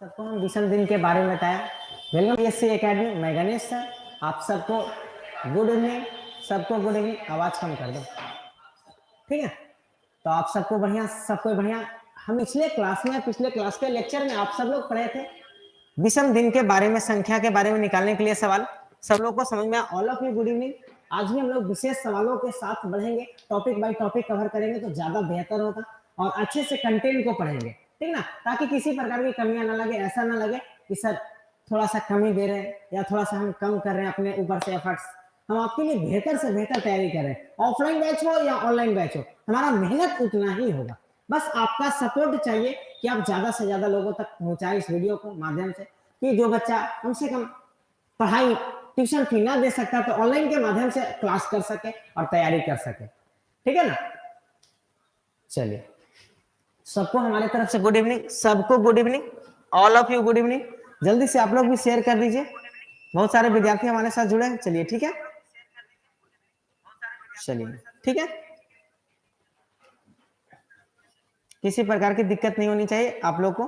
सबको हम विषम दिन के बारे में बताया। वेलकम बीएससी एकेडमी, मैं गणेश सर। आप सबको गुड इवनिंग, सबको गुड इवनिंग। आवाज कम कर दो, ठीक है। तो आप सबको बढ़िया, सबको बढ़िया। हम पिछले क्लास के लेक्चर में आप सब लोग पढ़े थे विषम दिन के बारे में, संख्या के बारे में निकालने के लिए सवाल। सब लोग को समझ में आया? All of you good evening. आज भी हम लोग विशेष सवालों के साथ बढ़ेंगे, टॉपिक बाय टॉपिक कवर करेंगे तो ज्यादा बेहतर होगा और अच्छे से कंटेंट को पढ़ेंगे, ठीक ना, ताकि किसी प्रकार की कमियां ना लगे। ऐसा ना लगे कि सर थोड़ा सा कमी दे रहे हैं या थोड़ा सा हम कम कर रहे हैं अपने ऊपर से एफर्ट्स। हम आपके लिए बेहतर से बेहतर तैयारी कर रहे हैं। ऑफलाइन बैच हो या ऑनलाइन बैच हो, हमारा मेहनत उतना ही होगा। बस आपका सपोर्ट चाहिए कि आप ज्यादा से ज्यादा लोगों तक पहुंचाएं इस वीडियो को माध्यम से, कि जो बच्चा कम से कम पढ़ाई ट्यूशन फी ना दे सकता तो ऑनलाइन के माध्यम से क्लास कर सके और तैयारी कर सके, ठीक है ना। चलिए, सबको हमारे तरफ से गुड इवनिंग, सबको good evening, all of you good evening. जल्दी से आप लोग भी शेयर कर दीजिए, बहुत सारे विद्यार्थी हमारे साथ जुड़े हैं। चलिए ठीक है, चलिए ठीक है, किसी प्रकार की दिक्कत नहीं होनी चाहिए आप लोग को।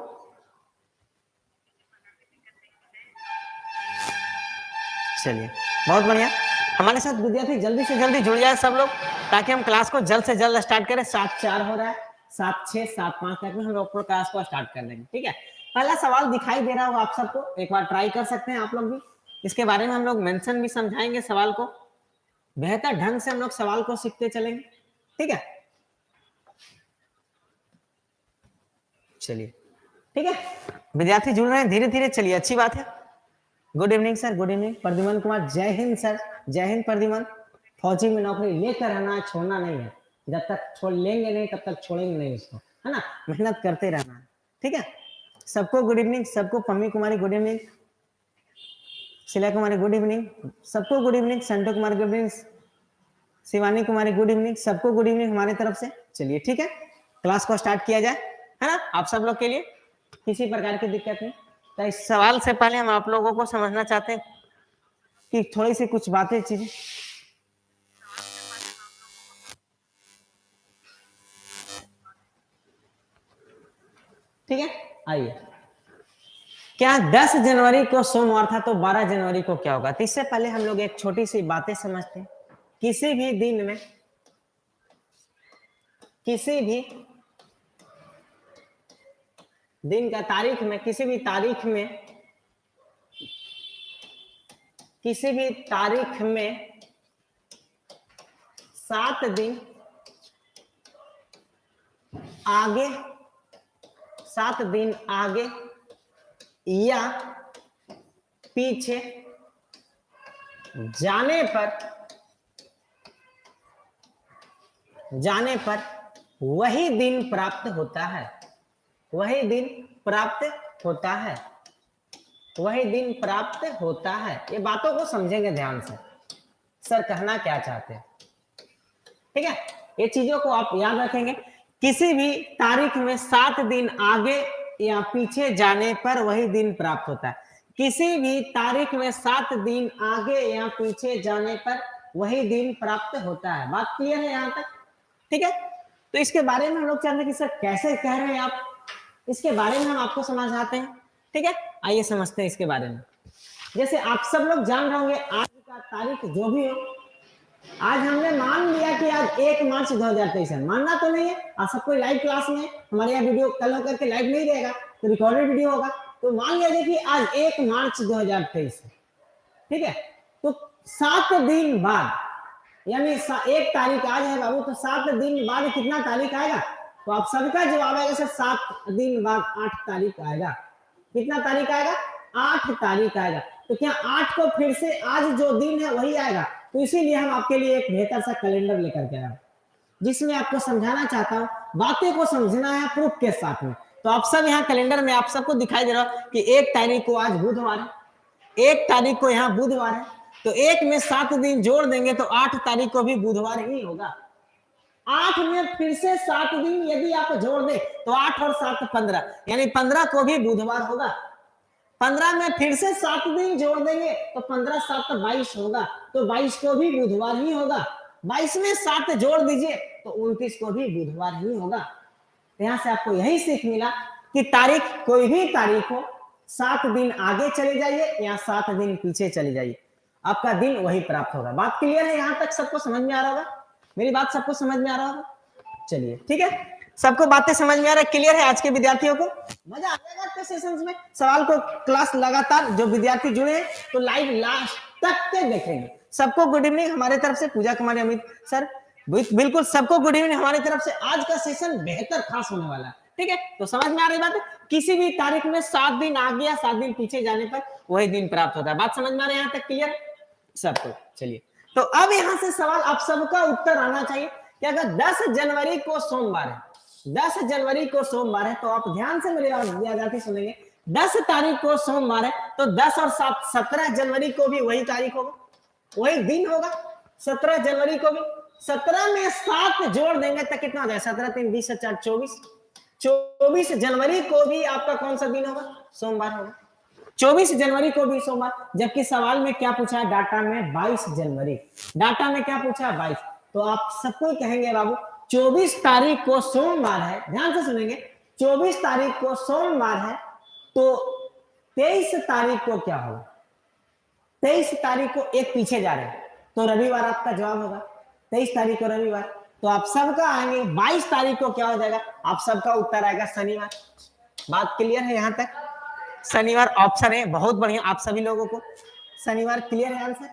चलिए बहुत बढ़िया, हमारे साथ विद्यार्थी जल्दी से जल्दी जुड़ जाए सब लोग, ताकि हम क्लास को जल्द से जल्द स्टार्ट करें। 7:04 हो रहा है, 7:06, 7:05 तक में हम लोग क्लास को स्टार्ट कर देंगे, ठीक है। पहला सवाल दिखाई दे रहा होगा आप सबको, एक बार ट्राई कर सकते हैं आप लोग भी। इसके बारे में हम लोग मेंशन भी समझाएंगे, सवाल को बेहतर ढंग से हम लोग सवाल को सीखते चलेंगे, ठीक है। चलिए ठीक है, विद्यार्थी जुड़ रहे हैं धीरे धीरे, चलिए अच्छी बात है। Good evening sir, good evening. Pradyuman Kumar, जय हिंद सर, जय हिंद प्रद्युमन। फौजी में नौकरी लेकर रहना है, छोड़ना नहीं है। जब तक छोड़ लेंगे नहीं तब तक छोड़ेंगे नहीं उसको, है ना। मेहनत करते रहना है, ठीक है। सबको गुड इवनिंग, सबको। पम्मी कुमारी good evening, Shila Kumari good evening, सबको good evening. Santu Kumar good evening, Shivani Kumari good evening, सबको गुड इवनिंग हमारे तरफ से। चलिए ठीक है, क्लास को स्टार्ट किया जाए, है ना। आप सब लोग के लिए किसी प्रकार की दिक्कत नहीं। तो इस सवाल से पहले हम आप लोगों को समझना चाहते हैं कि थोड़ी सी कुछ बातें, चीजें। ठीक है, आइए। क्या 10 जनवरी को सोमवार था तो 12 जनवरी को क्या होगा? तो इससे पहले हम लोग एक छोटी सी बातें समझते हैं। किसी भी दिन में, किसी भी दिन का तारीख में, किसी भी तारीख में, किसी भी तारीख में 7 दिन आगे, 7 दिन आगे या पीछे जाने पर वही दिन प्राप्त होता है, वही दिन प्राप्त होता है, वही दिन प्राप्त होता है। ये बातों को समझेंगे ध्यान से, सर कहना क्या चाहते हैं, ठीक है। ये चीजों को आप याद रखेंगे। किसी भी तारीख में 7 दिन आगे या पीछे जाने पर वही दिन प्राप्त होता है। किसी भी तारीख में 7 दिन आगे या पीछे जाने पर वही दिन प्राप्त होता है। बात क्लियर है यहाँ तक, ठीक है। तो इसके बारे में हम लोग चाहते हैं कि सर कैसे कह रहे हैं आप, इसके बारे में हम आपको समझाते हैं, ठीक है। आइए समझते हैं इसके बारे में। जैसे आप सब लोग जान रहे होंगे, आज का तारीख जो भी हो, आज हमने मान लिया कि आज 1 मार्च 2023 है। मानना तो नहीं है, आज सब कोई लाइव क्लास में, हमारे यहाँ वीडियो कल होकर के लाइव नहीं रहेगा तो रिकॉर्डेड वीडियो होगा। तो मान लिया कि आज 1 मार्च 2023 है, ठीक है। तो 7 दिन बाद, यानी 1 तारीख आज है बाबू, तो 7 दिन बाद कितना तारीख आएगा? तो आप सबका जवाब आएगा सर 7 दिन बाद 8 तारीख आएगा। कितना तारीख आएगा? 8 तारीख आएगा। तो क्या 8 को फिर से आज जो दिन है वही आएगा? तो इसीलिए हम आपके लिए एक बेहतर सा कैलेंडर लेकर के आए, जिसमें आपको समझाना चाहता हूँ, बातें को समझना है प्रूफ के साथ में। तो आप सब यहाँ कैलेंडर में आप सबको दिखाई दे रहा हो कि 1 तारीख को आज बुधवार है, 1 तारीख को यहाँ बुधवार है, तो 1 में 7 दिन जोड़ देंगे तो 8 तारीख को भी बुधवार ही होगा। 8 में फिर से 7 दिन यदि आप जोड़ दे तो 8 और 7 15, यानी 15 को भी बुधवार होगा। 15 में फिर से 7 दिन जोड़ देंगे तो 15 7 22 होगा, तो 22 को भी बुधवार ही होगा। 22 में 7 जोड़ दीजिए तो 29 को भी बुधवार ही होगा। यहाँ से आपको यही सीख मिला कि तारीख कोई भी तारीख हो, 7 दिन आगे चले जाइए या 7 दिन पीछे चले जाइए, आपका दिन वही प्राप्त होगा। बात क्लियर है? यहाँ तक सबको समझ में आ रहा होगा? मेरी बात सबको समझ में आ रहा होगा? चलिए ठीक है, सबको बातें समझ में आ रहा है, क्लियर है? आज के विद्यार्थियों को मजा आ जाएगा आपके सेशंस में। सवाल को क्लास लगातार जो विद्यार्थी जुड़े हैं तो लाइव लास्ट तक के देखेंगे। सबको गुड इवनिंग हमारे तरफ से, पूजा कुमारी अमित सर बिल्कुल सबको गुड इवनिंग हमारी तरफ से। आज का सेशन बेहतर खास होने वाला है, ठीक है? तो समझ में आ रही बात है? किसी भी तारीख में 7 दिन आगे या 7 दिन पीछे जाने पर वही दिन प्राप्त होता है। बात समझ में आ रही है यहाँ तक? क्लियर सबको? चलिए, तो अब यहाँ से सवाल आप सबका उत्तर आना चाहिए कि अगर 10 जनवरी को सोमवार है, 10 जनवरी को सोमवार है, तो आप ध्यान से मेरे विद्यार्थी सुनेंगे, 10 तारीख को सोमवार है तो 10 और 7 17 जनवरी को भी वही तारीख होगा, वही दिन होगा। 17 जनवरी को भी 17 में 7 जोड़ देंगे तो कितना हो जाएगा? 17 3 20 4 24। 24 जनवरी को भी आपका कौन सा दिन होगा? सोमवार होगा। 24 जनवरी को भी सोमवार, जबकि सवाल में क्या पूछा है? डाटा में 22 जनवरी, डाटा में क्या पूछा है? 22। तो आप सबको कहेंगे बाबू 24 तारीख को सोमवार है, ध्यान से सुनेंगे, 24 तारीख को सोमवार है तो 23 तारीख को क्या होगा? 23 तारीख को एक पीछे जा रहे हैं तो रविवार आपका जवाब होगा। 23 तारीख को रविवार, तो आप सबका आएंगे 22 तारीख को क्या हो जाएगा? आप सबका उत्तर आएगा शनिवार। बात क्लियर है यहाँ तक? शनिवार ऑप्शन है, बहुत बढ़िया। आप सभी लोगों को शनिवार क्लियर है आंसर?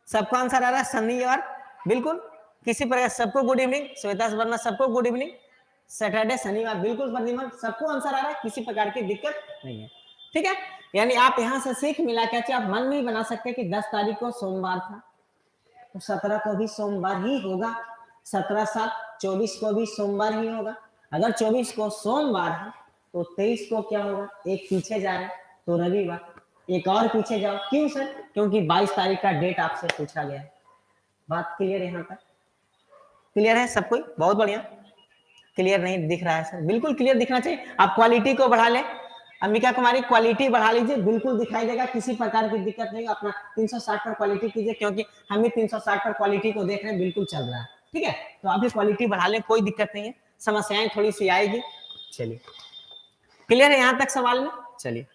सबका आंसर आ रहा है शनिवार, बिल्कुल। किसी प्रकार सबको गुड इवनिंग, श्वेता वर्मा सबको गुड इवनिंग। सैटरडे शनिवार बिल्कुल प्रतिमान सबको आंसर आ रहा है, किसी प्रकार की दिक्कत नहीं है, ठीक है? यानी आप यहाँ से सीख मिला क्या आप मन में ही बना सकते हैं कि 10 तारीख को सोमवार था तो 17 को भी सोमवार ही होगा, 17 7 24 को भी सोमवार ही होगा। अगर 24 को सोमवार है तो 23 को क्या होगा? एक पीछे जा रहे हैं तो रविवार, एक और पीछे जाओ। क्यों सर? क्योंकि 22 तारीख का डेट आपसे पूछा गया है। बात क्लियर है यहाँ तक? क्लियर है सब कोई? बहुत बढ़िया। क्लियर नहीं दिख रहा है सर? बिल्कुल क्लियर दिखना चाहिए। आप क्वालिटी को बढ़ा लें, अंबिका कुमारी क्वालिटी बढ़ा लीजिए, बिल्कुल दिखाई देगा, किसी प्रकार की दिक्कत नहीं। अपना 360 पर क्वालिटी कीजिए, क्योंकि हम भी 360 पर क्वालिटी को देख रहे हैं, बिल्कुल चल रहा है, ठीक है? तो आप भी क्वालिटी बढ़ा लें, कोई दिक्कत नहीं है, समस्याएं थोड़ी सी आएगी। चलिए, क्लियर है यहाँ तक सवाल में? चलिए,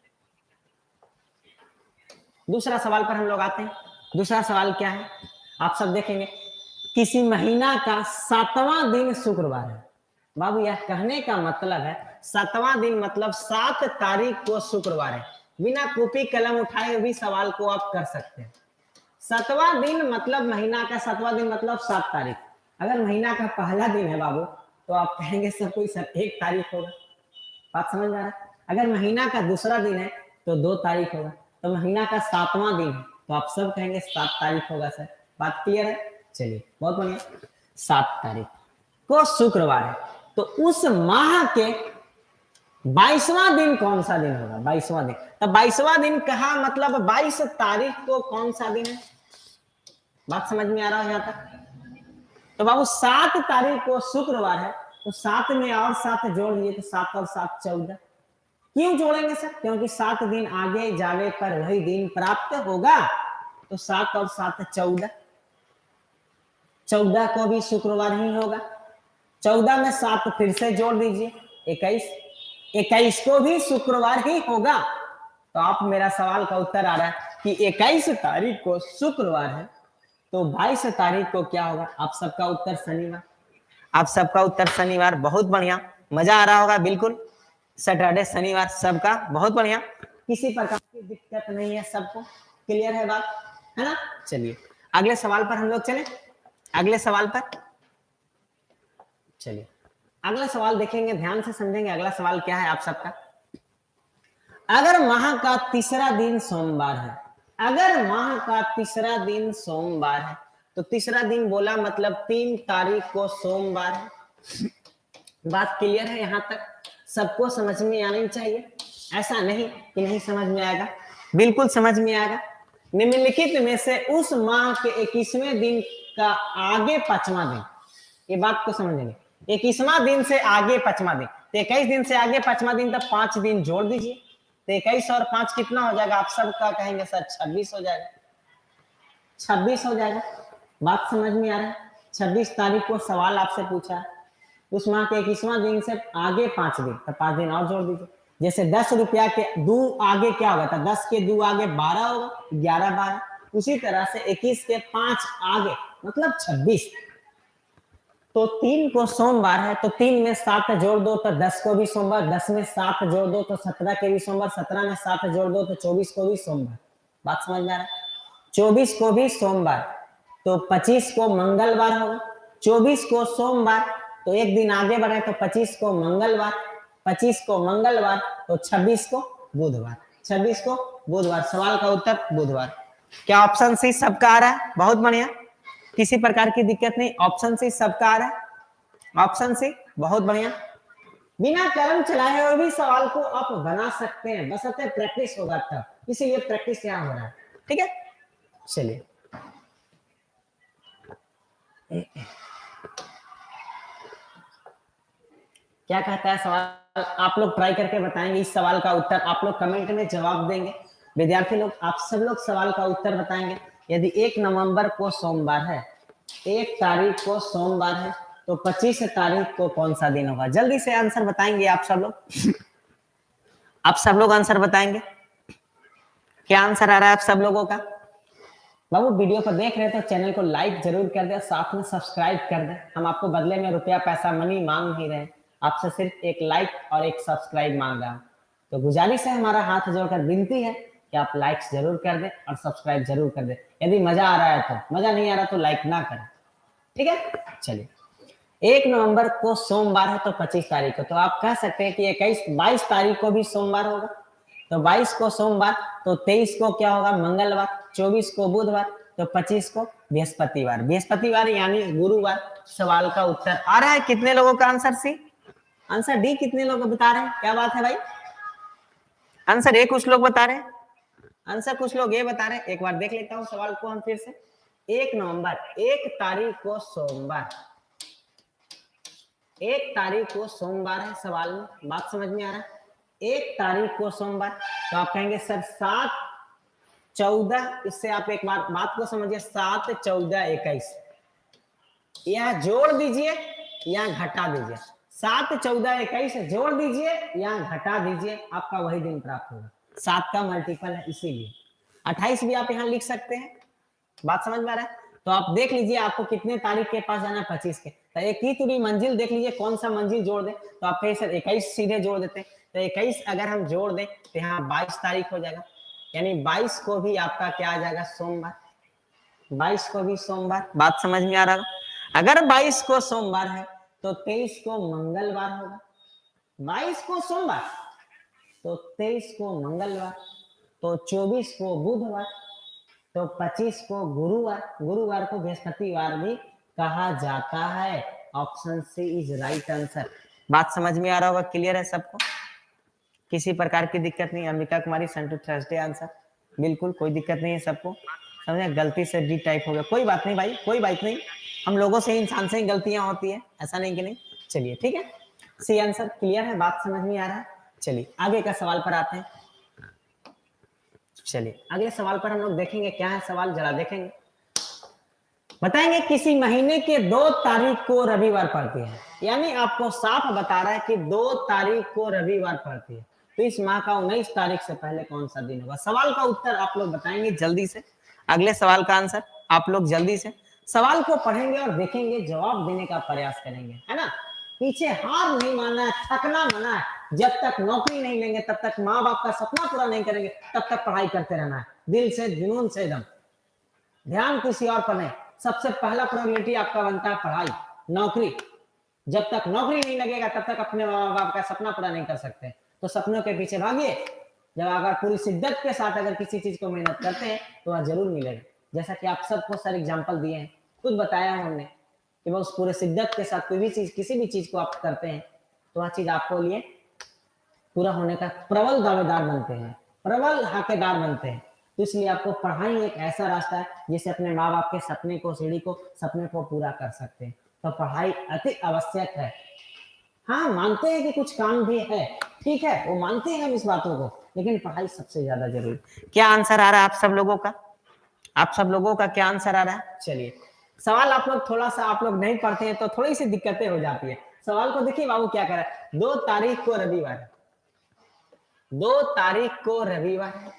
दूसरा सवाल पर हम लोग आते हैं। दूसरा सवाल क्या है आप सब देखेंगे, किसी महीना का 7वां दिन शुक्रवार है। बाबू यह कहने का मतलब है 7वां दिन मतलब 7 तारीख को शुक्रवार है। बिना कॉपी कलम उठाए भी सवाल को आप कर सकते हैं। 7वां दिन मतलब महीना का 7वां दिन मतलब 7 तारीख। अगर महीना का पहला दिन है बाबू तो आप कहेंगे सर कोई सर 1 तारीख होगा। बात समझ में आ रहा है? अगर महीना का दूसरा दिन है तो 2 तारीख होगा। तो महीना का 7वां दिन है तो आप सब कहेंगे 7 तारीख होगा सर। बात क्लियर है? चलिए, बहुत बढ़िया। 7 तारीख को शुक्रवार है तो उस माह के 22वां दिन कौन सा दिन होगा? 22वां दिन। तो 22वां दिन कहा मतलब 22 तारीख को कौन सा दिन है? बात समझ में आ रहा है यहाँ तक? तो बाबू 7 तारीख को शुक्रवार है तो 7 में और 7 जोड़ लिए तो 7 और 7 14। क्यों जोड़ेंगे सर? क्योंकि 7 दिन आगे जाने पर वही दिन प्राप्त होगा। तो 7 और 7 14, 14 को भी शुक्रवार ही होगा। 14 में 7 फिर से जोड़ दीजिए 21, 21 को भी शुक्रवार ही होगा। तो आप मेरा सवाल का उत्तर आ रहा है कि 21 तारीख को शुक्रवार है तो 22 तारीख को क्या होगा? आप सबका उत्तर शनिवार। आप सबका उत्तर शनिवार, बहुत बढ़िया, मजा आ रहा होगा बिल्कुल। सैटरडे शनिवार सबका बहुत बढ़िया, किसी प्रकार की दिक्कत नहीं है, सबको क्लियर है बात, है ना? चलिए अगले सवाल पर हम लोग चले। अगले सवाल पर चलिए, अगला सवाल देखेंगे, ध्यान से समझेंगे। अगला सवाल क्या है आप सबका? अगर माह का तीसरा दिन सोमवार है, अगर माह का तीसरा दिन सोमवार है तो तीसरा दिन बोला मतलब 3 तारीख को सोमवार है। बात क्लियर है यहाँ तक? सबको समझ में आनी चाहिए, ऐसा नहीं कि नहीं समझ में आएगा, बिल्कुल समझ में आएगा। निम्नलिखित में से उस माह के 21वें दिन का आगे 5वां दिन, ये बात को समझेंगे। 21वां दिन से आगे 5वां दिन, तो 21 दिन से आगे 5वां दिन तक 5 दिन जोड़ दीजिए तो 21 और 5 कितना हो जाएगा? आप सबका कहेंगे सर 26 हो जाएगा, 26 हो जाएगा। बात समझ में आ रहा है? 26 तारीख को सवाल आपसे पूछा है, उस माह के 21वां दिन से आगे 5 दिन, तो 5 दिन और जोड़ दीजिए। जैसे 10 रुपया के दो आगे क्या होगा था, 10 के दो आगे 12 होगा, 11 12। उसी तरह से 21 के 5 आगे मतलब 26। तो 3 को सोमवार है तो 3 में 7 जोड़ दो तो 10 को भी सोमवार, 10 में 7 जोड़ दो तो 17 के भी सोमवार, 17 में 7 जोड़ दो तो 24 को भी सोमवार। बात समझ में आ रहा है? 24 को भी सोमवार तो 25 को मंगलवार होगा। 24 को सोमवार तो एक दिन आगे बढ़े तो 25 को मंगलवार, 25 को मंगलवार तो 26 को बुधवार, 26 को बुधवार। सवाल का उत्तर बुधवार। क्या ऑप्शन सी सबका आ रहा है? बहुत बढ़िया, किसी प्रकार की दिक्कत नहीं, ऑप्शन सी सबका आ रहा है, ऑप्शन सी बहुत बढ़िया। बिना कलम चलाए हुए भी सवाल को आप बना सकते हैं, बशर्ते प्रैक्टिस होगा तब, इसीलिए प्रैक्टिस यहाँ हो रहा है। ठीक है, चलिए क्या कहता है सवाल, आप लोग ट्राई करके बताएंगे। इस सवाल का उत्तर आप लोग कमेंट में जवाब देंगे। विद्यार्थी लोग आप सब लोग सवाल का उत्तर बताएंगे। यदि 1 नवंबर को सोमवार है, 1 तारीख को सोमवार है तो 25 तारीख को कौन सा दिन होगा? जल्दी से आंसर बताएंगे आप सब लोग। आप सब लोग आंसर बताएंगे। क्या आंसर आ रहा है आप सब लोगों का? बाबू वीडियो को देख रहे हैं तो चैनल को लाइक जरूर कर दे, साथ में सब्सक्राइब कर दे। हम आपको बदले में रुपया पैसा मनी मांग नहीं रहे, आपसे सिर्फ एक लाइक और एक सब्सक्राइब मांग रहा हूं। तो गुजारिश है, हमारा हाथ जोड़कर विनती है कि आप लाइक्स जरूर कर दे और सब्सक्राइब जरूर कर दे। यदि मजा आ रहा है तो, मजा नहीं आ रहा तो लाइक ना करें। ठीक है, चलिए 1 नवंबर को सोमवार है तो 25 तारीख को, तो आप कह सकते हैं कि 22 तारीख को भी सोमवार होगा। तो 22 को सोमवार तो 23 को क्या होगा? मंगलवार, 24 को बुधवार तो 25 को बृहस्पतिवार, बृहस्पतिवार यानी गुरुवार। सवाल का उत्तर आ रहा है। कितने लोगों का आंसर सी? आंसर डी कितने लोग बता रहे हैं? क्या बात है भाई, आंसर ए कुछ लोग बता रहे हैं, आंसर कुछ लोग ये बता रहे हैं। एक बार देख लेता हूं सवाल को हम फिर से। 1 नवंबर, 1 तारीख को सोमवार, 1 तारीख को सोमवार है सवाल में। बात समझ में आ रहा है? 1 तारीख को सोमवार तो आप कहेंगे सर 7 14, इससे आप एक बार बात को समझिए, 7 14 21, यहाँ जोड़ दीजिए यहाँ घटा दीजिए, 7 14 21 जोड़ दीजिए यहाँ घटा दीजिए, आपका वही दिन प्राप्त होगा। 7 का मल्टीपल है इसीलिए। 28 भी आप यहाँ लिख सकते हैं। बात समझ में आ रहा है? तो आप देख लीजिए आपको कितने तारीख के पास जाना है, 25 के। तो एक ही पूरी मंजिल देख लीजिए कौन सा मंजिल जोड़ दे, तो आप कहें सर 21 सीधे जोड़ देते हैं। तो 21 अगर हम जोड़ दें तो यहाँ 22 तारीख हो जाएगा, यानी 22 को भी आपका क्या आ जाएगा? सोमवार, 22 को भी सोमवार। बात समझ में आ रहा? अगर 22 को सोमवार है तो 23 को मंगलवार होगा। 22 को सोमवार तो 23 को मंगलवार तो 24 को बुधवार तो 25 को गुरुवार, गुरुवार को बृहस्पतिवार भी कहा जाता है। Option C is right answer. बात समझ में आ रहा होगा, क्लियर है सबको? किसी प्रकार की दिक्कत नहीं। अंबिका कुमारी संटू थर्सडे आंसर, बिल्कुल कोई दिक्कत नहीं है सबको। समझे? गलती से डी टाइप हो गया, कोई बात नहीं भाई, कोई बात नहीं। हम लोगों से, इंसान से ही गलतियां होती है, ऐसा नहीं कि नहीं। चलिए ठीक है, सी आंसर क्लियर है, बात समझ में आ रहा है। चलिए आगे का सवाल पर आते हैं। चलिए अगले सवाल पर हम लोग देखेंगे क्या है सवाल, जरा देखेंगे। बताएंगे किसी महीने के 2 तारीख को रविवार पड़ती है, यानी आपको साफ बता रहा है कि 2 तारीख को रविवार पड़ती है, तो इस माह का 19 तारीख से पहले कौन सा दिन होगा? सवाल का उत्तर आप लोग बताएंगे जल्दी से। अगले सवाल का आंसर आप लोग जल्दी से सवाल को पढ़ेंगे और देखेंगे, जवाब देने का प्रयास करेंगे, है ना। पीछे हार नहीं मानना है, थकना मना है। जब तक नौकरी नहीं लेंगे, तब तक माँ बाप का सपना पूरा नहीं करेंगे, तब तक पढ़ाई करते रहना है, दिल से, जुनून से, एकदम ध्यान किसी और पर नहीं। सबसे पहला प्रायोरिटी आपका बनता है पढ़ाई, नौकरी। जब तक नौकरी नहीं लगेगा तब तक अपने माँ बाप का सपना पूरा नहीं कर सकते। तो सपनों के पीछे भागिए। जब अगर पूरी शिद्दत के साथ अगर किसी चीज को मेहनत करते हैं तो वह जरूर मिलेगा। जैसा कि आप सबको सर एग्जाम्पल दिए हैं, खुद बताया हमने कि वह उस पूरे शिद्दत के साथ कोई भी चीज, किसी भी चीज को आप करते हैं तो वह चीज आपको लिए पूरा होने का प्रबल दावेदार बनते हैं, प्रबल हकदार बनते हैं। तो इसलिए आपको पढ़ाई एक ऐसा रास्ता है जिससे अपने माँ बाप के सपने को, सीढ़ी को, सपने को पूरा कर सकते हैं। तो पढ़ाई अति आवश्यक है। हाँ मानते हैं कि कुछ काम भी है, ठीक है, वो मानते हैं हम इस बातों को, लेकिन पढ़ाई सबसे ज्यादा जरूरी। क्या आंसर आ रहा है आप सब लोगों का? आप सब लोगों का क्या आंसर आ रहा है? चलिए सवाल आप लोग थोड़ा सा, आप लोग नहीं पढ़ते हैं तो थोड़ी सी दिक्कतें हो जाती है। सवाल को देखिए बाबू क्या कह रहा है, 2 तारीख को रविवार, 2 तारीख को रविवार है।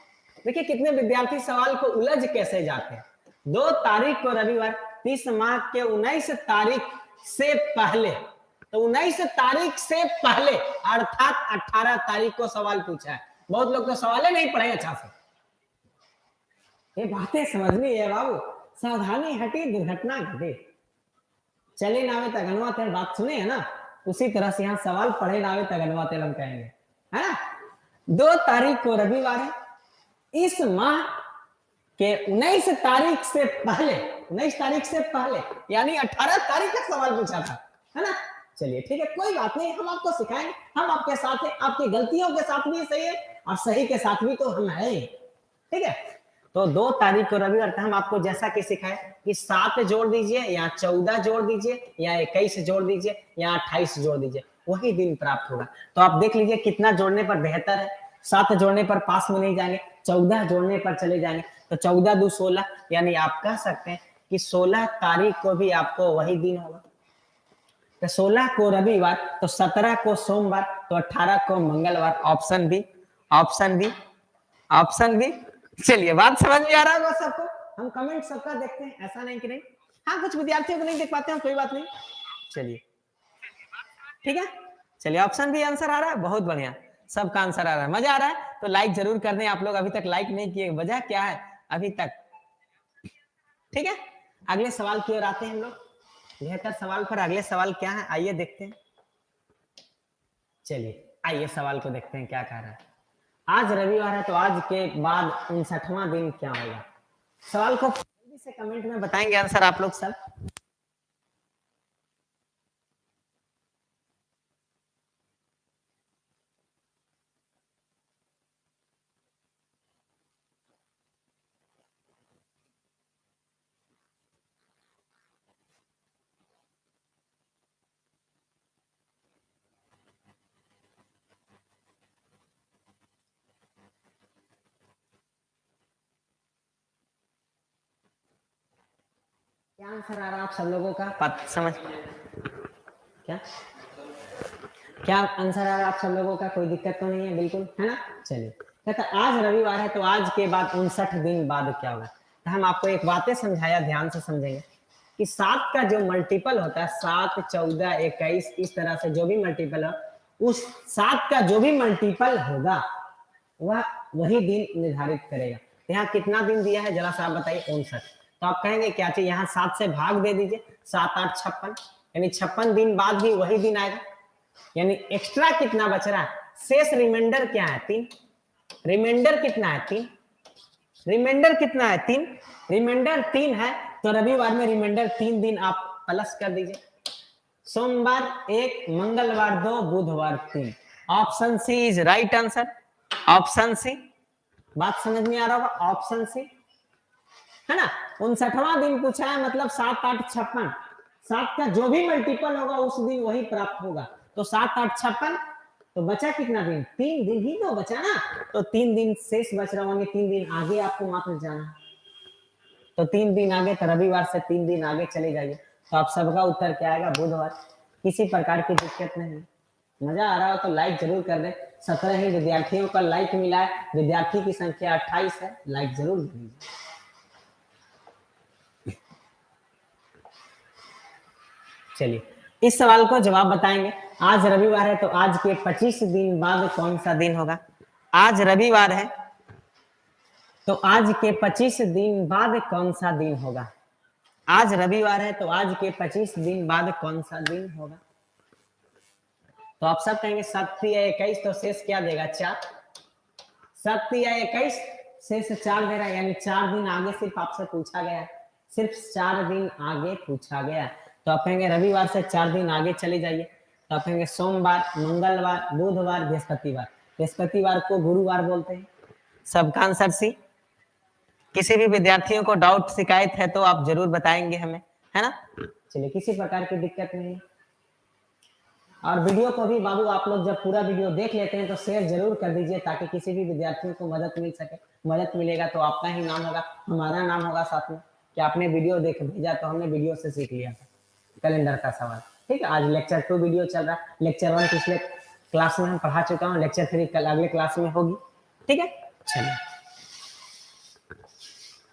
देखिए कितने विद्यार्थी सवाल को उलझ कैसे जाते हैं। 2 तारीख को रविवार, 30 माह के 19 तारीख से पहले, तो 19 तारीख से पहले अर्थात 18 तारीख को सवाल पूछा है। बहुत लोग तो सवाल नहीं पढ़े अच्छा से। ये बातें समझनी है बाबू, सावधानी हटी दुर्घटना घटे। चले नावे तगनवा तेल, बात सुने है ना, उसी तरह से यहाँ सवाल पढ़े नावे तगनवा तेल हम कहेंगे, है ना। 2 तारीख को रविवार है, इस माह के 19 तारीख से पहले, 19 तारीख से पहले यानी 18 तारीख का सवाल पूछा था, है ना। चलिए ठीक है, कोई बात नहीं, हम आपको सिखाएंगे, हम आपके साथ हैं, आपकी गलतियों के साथ भी सही है और सही के साथ भी तो हम हैं, ठीक है। तो 2 तारीख को रविवार, हम आपको जैसा कि सिखाए कि 7 जोड़ दीजिए या 14 जोड़ दीजिए या 21 जोड़ दीजिए या 28 जोड़ दीजिए, वही दिन प्राप्त होगा। तो आप देख लीजिए कितना जोड़ने पर बेहतर है। 7 जोड़ने पर पास में नहीं जाएंगे, 14 जोड़ने पर चले जाएंगे, तो 14 दूनी 16, यानी आप कह सकते हैं कि 16 तारीख को भी आपको वही दिन होगा। तो 16 को रविवार, तो 17 को सोमवार, तो 18 को मंगलवार। Option B, option B, option B. चलिए बात समझ में आ रहा होगा सबको। हम कमेंट सबका देखते हैं, ऐसा नहीं कि नहीं। हाँ कुछ विद्यार्थियों को नहीं देख पाते हैं, कोई बात नहीं। चलिए ठीक है, चलिए ऑप्शन बी आंसर आ रहा है, बहुत बढ़िया, सबका आंसर आ रहा है, मजा आ रहा है। तो लाइक जरूर कर दें, आप लोग अभी तक लाइक नहीं किए, वजह क्या है अभी तक, ठीक है। अगले सवाल की ओर आते हैं हम लोग, बेहतर सवाल पर। अगले सवाल क्या है आइए देखते हैं। चलिए आइए सवाल को देखते हैं क्या कह रहा है। आज रविवार है, तो आज के बाद 59वां दिन क्या होगा। सवाल को जल्दी से कमेंट में बताएंगे आंसर आप लोग सब। क्या आंसर आ रहा है आप सब लोगों का, समझ क्या क्या आंसर आ रहा है आप सब लोगों का, कोई दिक्कत तो नहीं है, बिल्कुल है ना। चलिए कहता आज रविवार है, तो आज के बाद 59 दिन बाद क्या होगा। तो हम आपको एक बातें समझाया, ध्यान से समझेंगे कि 7 का जो मल्टीपल होता है, 7, 14, 21, इस तरह से जो भी मल्टीपल हो, उस 7 का जो भी मल्टीपल होगा वह वही दिन निर्धारित करेगा। यहाँ कितना दिन दिया है जरा सा आप बताइए, 59। तो आप कहेंगे क्या चाहिए, यहाँ 7 से भाग दे दीजिए, 7, 8, 56, यानी 56 दिन बाद भी वही दिन आएगा, यानी एक्स्ट्रा कितना बच रहा है, शेष रिमाइंडर क्या है, 3। रिमाइंडर कितना है, 3। रिमाइंडर कितना है, 3। रिमाइंडर 3 है, तो रविवार में रिमाइंडर 3 दिन आप प्लस कर दीजिए। सोमवार 1, मंगलवार 2, बुधवार 3। Option C is right answer, option C. बात समझ में आ रहा होगा, ऑप्शन सी, है ना। 59वां दिन पूछा है, मतलब 7, 8, 56, 7 का जो भी मल्टीपल होगा उस दिन वही प्राप्त होगा। तो 7, 8, 56, तो बचा कितना दिन, 3 दिन ही तो बचा ना। तो 3 दिन शेष बच रहे होंगे, 3 दिन आगे आपको मात्र जाना। तो 3 दिन आगे, तो रविवार से 3 दिन आगे चले जाइए, तो आप सबका उत्तर क्या आएगा, बुधवार। किसी प्रकार की दिक्कत नहीं। मजा आ रहा हो तो लाइक जरूर कर दे। 17 ही विद्यार्थियों का लाइक मिला है, विद्यार्थी की संख्या 28 है, लाइक जरूर दीजिए। चलिए इस सवाल को जवाब बताएंगे। आज रविवार है, तो आज के 25 दिन बाद कौन सा दिन होगा। आज रविवार है, तो आज के 25 दिन बाद कौन सा दिन होगा। आज रविवार है, तो आज के 25 दिन बाद कौन सा दिन होगा। तो आप सब कहेंगे 7 या 21, तो शेष क्या देगा, 4। 7 या 21 शेष 4 दे रहा है, यानी 4 दिन आगे सिर्फ आपसे पूछा गया, सिर्फ 4 दिन आगे पूछा गया। तो आप कहेंगे रविवार से 4 दिन आगे चले जाइए, तो आप कहेंगे सोमवार, मंगलवार, बुधवार, बृहस्पतिवार। बृहस्पतिवार को गुरुवार बोलते हैं। सबका आंसर सी। किसी भी विद्यार्थियों को डाउट शिकायत है तो आप जरूर बताएंगे हमें, है ना। चलिए किसी प्रकार की दिक्कत नहीं। और वीडियो को भी बाबू आप लोग जब पूरा वीडियो देख लेते हैं तो शेयर जरूर कर दीजिए, ताकि किसी भी विद्यार्थियों को मदद मिल सके। मदद मिलेगा तो आपका ही नाम होगा, हमारा नाम होगा साथ में, कि आपने वीडियो देख भेजा तो हमने वीडियो से सीख लिया था कैलेंडर का सवाल। ठीक है, आज लेक्चर 2 वीडियो चल रहा है, लेक्चर 1 पिछले क्लास में हम पढ़ा चुका हूँ, लेक्चर 3 कल अगले क्लास में होगी, ठीक है। चलिए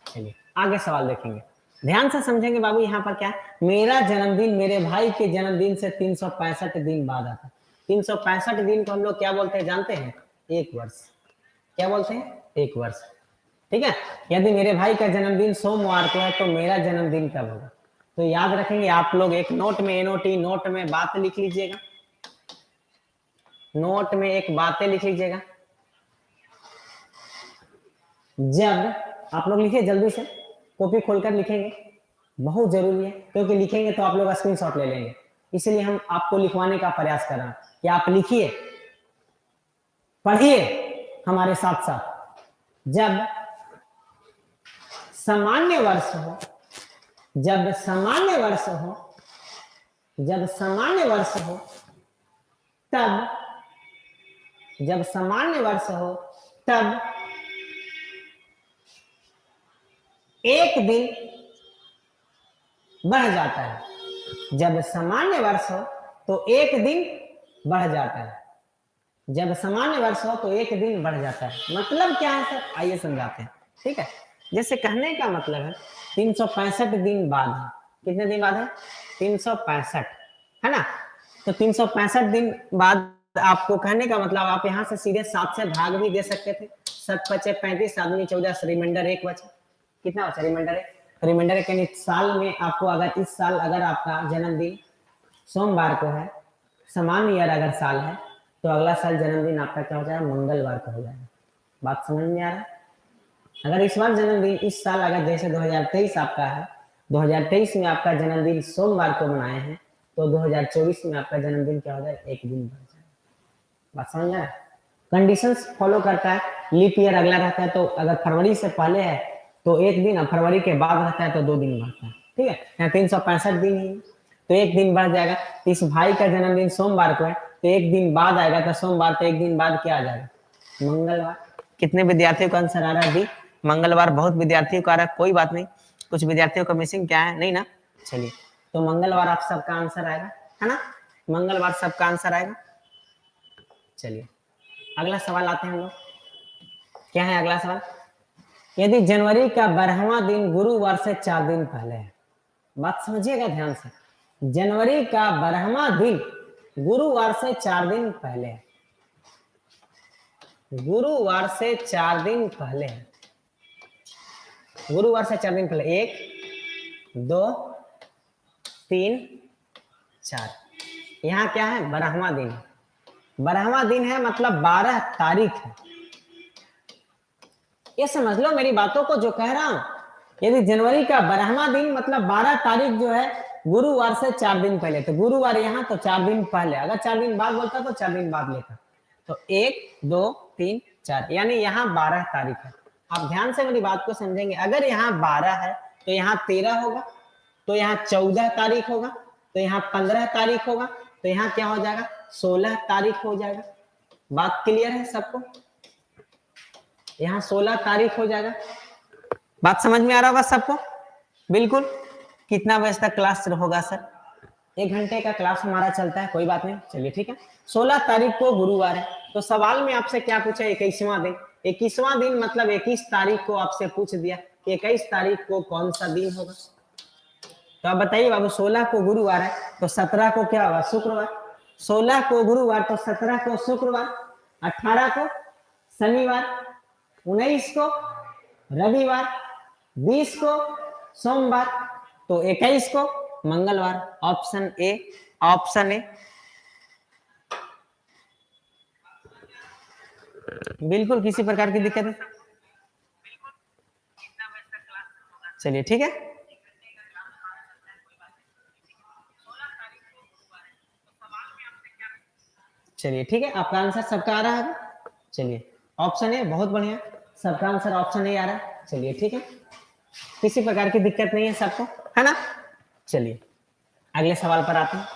चलिए आगे सवाल देखेंगे, ध्यान से समझेंगे बाबू। यहाँ पर क्या है, मेरा जन्मदिन मेरे भाई के जन्मदिन से 365 दिन बाद आता है। 365 दिन को हम लोग क्या बोलते हैं जानते हैं? एक वर्ष। क्या बोलते हैं? एक वर्ष, ठीक है। यदि मेरे भाई का जन्मदिन सोमवार को है तो मेरा जन्मदिन कब होगा? तो याद रखेंगे आप लोग, एक नोट में एनओटी नोट में बात लिख लीजिएगा, नोट में एक बातें लिख लीजिएगा। जब आप लोग लिखिए, जल्दी से कॉपी खोलकर लिखेंगे, बहुत जरूरी है, क्योंकि लिखेंगे तो आप लोग स्क्रीनशॉट ले लेंगे, इसलिए हम आपको लिखवाने का प्रयास कर रहे हैं कि आप लिखिए, पढ़िए हमारे साथ साथ। जब सामान्य वर्ष हो, जब सामान्य वर्ष हो, जब सामान्य वर्ष हो, तब जब सामान्य वर्ष हो तब एक दिन बढ़ जाता है। जब सामान्य वर्ष हो तो एक दिन बढ़ जाता है। जब सामान्य वर्ष हो तो एक दिन बढ़ जाता है। मतलब क्या है सर? आइए समझाते हैं, ठीक है। जैसे कहने का मतलब है 365 दिन बाद है। कितने दिन बाद है? 365, है ना। तो 365 दिन बाद आपको कहने का मतलब, आप यहाँ से सीधे 7 से भाग भी दे सकते थे। 7 बचे 35, 7 दूनी 14, रिमाइंडर 1 बचा। कितना बचा? रिमाइंडर 1। रिमाइंडर यानी साल में आपको, अगर इस साल अगर आपका जन्मदिन सोमवार को है, समान ईयर अगर साल है, तो अगला साल जन्मदिन आपका क्या हो जाएगा? मंगलवार को हो जाएगा। बात समझ में आ रहा है? अगर इस बार जन्मदिन, इस साल अगर जैसे 2023 आपका है, 2023 में आपका जन्मदिन सोमवार को मनाए हैं, तो 2024 में आपका जन्मदिन क्या हो जाएगा? एक दिन बढ़ जाएगा। बात समझ में आ रहा है? कंडीशंस फॉलो करता है। लीप ईयर अगला रहता है, तो अगर फरवरी से पहले है तो एक दिन, और फरवरी के बाद रहता है तो 2 दिन बढ़ता है, ठीक है। यहाँ 365 दिन ही, तो एक दिन बढ़ जाएगा। इस भाई का जन्मदिन सोमवार को है, तो एक दिन बाद आएगा, तो सोमवार तो एक दिन बाद क्या आ जाएगा? मंगलवार। कितने विद्यार्थियों का आंसर आ रहा है? डी, मंगलवार। बहुत विद्यार्थियों का आ रहा है, कोई बात नहीं, कुछ विद्यार्थियों का मिसिंग क्या है? नहीं ना। चलिए, तो मंगलवार आप सबका आंसर आएगा, है ना। मंगलवार सबका आंसर आएगा। चलिए अगला सवाल आते हैं हम लोग। क्या है अगला सवाल? यदि जनवरी का 12वां दिन गुरुवार से 4 दिन पहले है, बात समझिएगा ध्यान से। जनवरी का 12वां दिन गुरुवार से 4 दिन पहले है, गुरुवार से 4 दिन पहले है, गुरुवार से 4 दिन पहले। 1 2 3 4, यहाँ क्या है? 12वां दिन। 12वां दिन है मतलब 12 तारीख है। ये समझ लो मेरी बातों को जो कह रहा हूं। यदि जनवरी का 12वां दिन मतलब 12 तारीख जो है, गुरुवार से 4 दिन पहले, तो गुरुवार यहाँ तो 4 दिन पहले। अगर 4 दिन बाद बोलता तो 4 दिन बाद लेता। तो 1 2 3 4, यानी यहाँ 12 तारीख है। आप ध्यान से मेरी बात को समझेंगे। अगर यहाँ 12 है तो यहाँ 13 होगा, तो यहाँ 14 तारीख होगा, तो यहाँ 15 तारीख होगा, तो यहाँ क्या हो जाएगा? 16 तारीख हो जाएगा। बात क्लियर है सबको? यहाँ 16 तारीख हो जाएगा। बात समझ में आ रहा होगा सबको? बिल्कुल। कितना बजे तक क्लास होगा सर? 1 घंटे का क्लास हमारा चलता है, कोई बात नहीं। चलिए ठीक है। 16 तारीख को गुरुवार है, तो सवाल में आपसे क्या पूछा? 21वां दिन। 21वां दिन मतलब 21 तारीख को आपसे पूछ दिया कि 21 तारीख को कौन सा दिन होगा। तो आप बताइए बाबू, 16 को गुरुवार है तो 17 को क्या होगा? शुक्रवार। 16 को गुरुवार तो 17 को शुक्रवार, 18 को शनिवार, 19 को रविवार, 20 को सोमवार, तो 21 को मंगलवार। Option A, option A. बिल्कुल किसी प्रकार की दिक्कत है? चलिए ठीक है। चलिए ठीक है, आपका आंसर सबका आ रहा है। चलिए ऑप्शन ए, बहुत बढ़िया, सबका आंसर ऑप्शन ए आ रहा है। चलिए ठीक है, किसी प्रकार की दिक्कत नहीं है सबको, है ना। चलिए अगले सवाल पर आते हैं।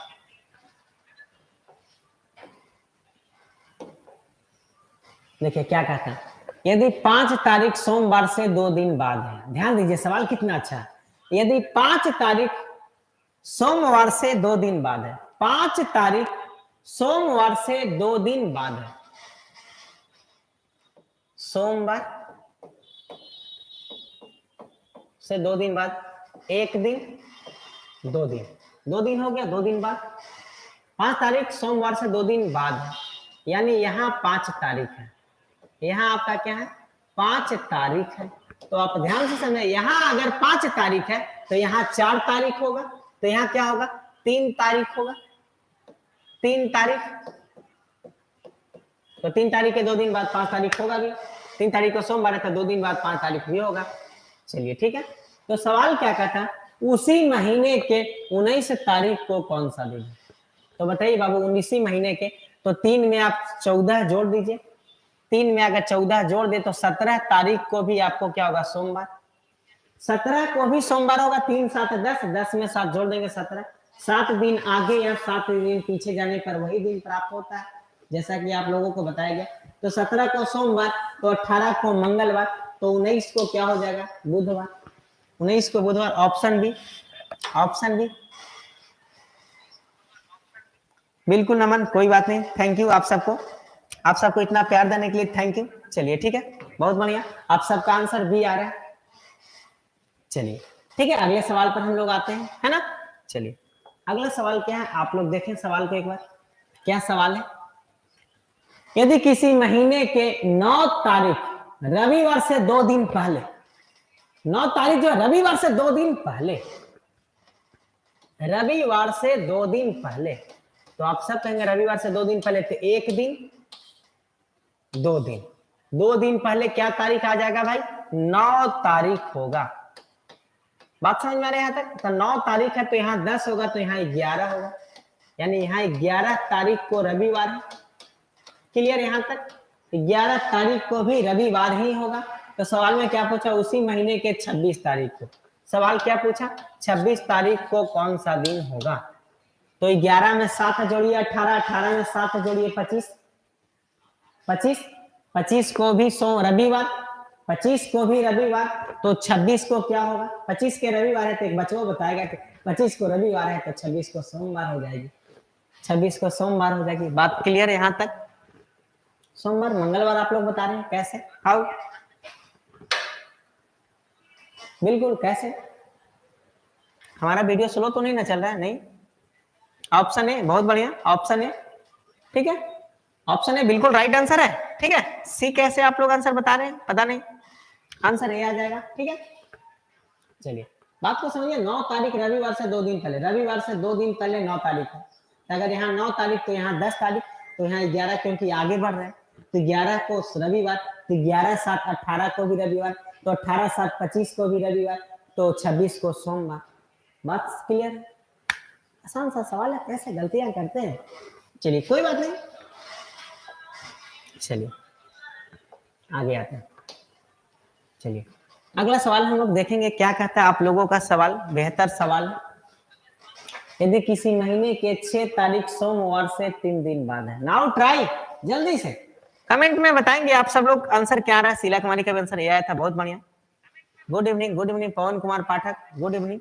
देखिए क्या कहता है, यदि 5 तारीख सोमवार से 2 दिन बाद है। ध्यान दीजिए, सवाल कितना अच्छा है। यदि 5 तारीख सोमवार से 2 दिन बाद है, 5 तारीख सोमवार से 2 दिन बाद है। सोमवार से 2 दिन बाद, 1 दिन, 2 दिन, 2 दिन हो गया, 2 दिन बाद। 5 तारीख सोमवार से 2 दिन बाद है, यानी यहाँ 5 तारीख है। यहाँ आपका क्या है? 5 तारीख है। तो आप ध्यान से समझे, यहाँ अगर 5 तारीख है तो यहाँ 4 तारीख होगा, तो यहाँ क्या होगा? 3 तारीख होगा। 3 तारीख, तो 3 तारीख के 2 दिन बाद 5 तारीख होगा भी। 3 तारीख को सोमवार है तो 2 दिन बाद 5 तारीख भी होगा। चलिए ठीक है। तो सवाल क्या कहता? उसी महीने के 19 तारीख को कौन सा दिन है? तो बताइए बाबू, 19 महीने के, तो 3 में आप 14 जोड़ दीजिए। 3 में अगर 14 जोड़ दे तो 17 तारीख को भी आपको क्या होगा? सोमवार। 17 को भी सोमवार होगा। 3 7 10, 10 में 7 जोड़ देंगे 17। 7 दिन आगे या 7 दिन पीछे जाने पर वही दिन प्राप्त होता है, जैसा कि आप लोगों को बताया गया। तो 17 को सोमवार, तो 18 को मंगलवार, तो 19 को क्या हो जाएगा? बुधवार। 19 को बुधवार। Option B, option B. बिल्कुल नमन, कोई बात नहीं, थैंक यू आप सबको इतना प्यार देने के लिए थैंक यू। चलिए ठीक है, बहुत बढ़िया, आप सबका आंसर बी आ रहा है। चलिए ठीक है, अगले सवाल पर हम लोग आते हैं, है ना। चलिए अगला सवाल क्या है, आप लोग देखें सवाल को एक बार। क्या सवाल है? यदि किसी महीने के 9 तारीख रविवार से 2 दिन पहले, 9 तारीख जो रविवार से 2 दिन पहले, रविवार से 2 दिन पहले, तो आप सब कहेंगे रविवार से 2 दिन पहले, तो 1 दिन, 2 दिन, 2 दिन पहले क्या तारीख आ जाएगा भाई? 9 तारीख होगा। बात समझ में आ रहा है यहाँ तक? तो 9 तारीख है तो यहाँ 10 होगा, तो यहाँ 11 होगा, यानी यहाँ 11 तारीख को रविवार है। क्लियर यहाँ तक? 11 तारीख को भी रविवार ही होगा। तो सवाल में क्या पूछा? उसी महीने के 26 तारीख को। सवाल क्या पूछा? 26 तारीख को कौन सा दिन होगा? तो 11 में 7 जोड़िए 18, 18 में 7 जोड़िए 25, 25, 25 को भी रविवार, 25 को भी रविवार, तो 26 को क्या होगा? 25 के रविवार है तो एक बच्चों बताएगा कि 25 को रविवार है तो 26 को सोमवार हो जाएगी। 26 को सोमवार हो जाएगी। बात क्लियर है यहाँ तक? सोमवार मंगलवार आप लोग बता रहे हैं, कैसे? हाउ? बिल्कुल, कैसे? हमारा वीडियो स्लो तो नहीं ना चल रहा है? नहीं, ऑप्शन है, बहुत बढ़िया, ऑप्शन है, ठीक है, ऑप्शन है बिल्कुल राइट आंसर है। ठीक है, सी कैसे आप लोग आंसर बता रहे हैं? पता नहीं, आंसर ए आ जाएगा। ठीक है, चलिए बात को समझिए। 9 तारीख रविवार से 2 दिन पहले, रविवार से 2 दिन पहले 9 तारीख है, अगर यहाँ 9 तारीख तो यहाँ 10 तारीख, तो यहाँ 11, क्योंकि आगे बढ़ रहे हैं, तो 11 को रविवार, तो 11 7 18 को भी रविवार, तो 18 7 25 को भी रविवार, तो 26 को सोमवार। बात क्लियर है? आसान सा सवाल है, कैसे गलतियां करते हैं। चलिए कोई बात नहीं, चलिए आगे आते हैं। चलिए अगला सवाल हम लोग देखेंगे क्या कहता है। आप लोगों का सवाल बेहतर सवाल है। यदि किसी महीने के 6 तारीख सोमवार से 3 दिन बाद है। नाउ ट्राई, जल्दी से कमेंट में बताएंगे आप सब लोग आंसर क्या आ रहा है। शीला कुमारी का भी आंसर ये आया था, बहुत बढ़िया। गुड इवनिंग, गुड इवनिंग पवन कुमार पाठक, गुड इवनिंग।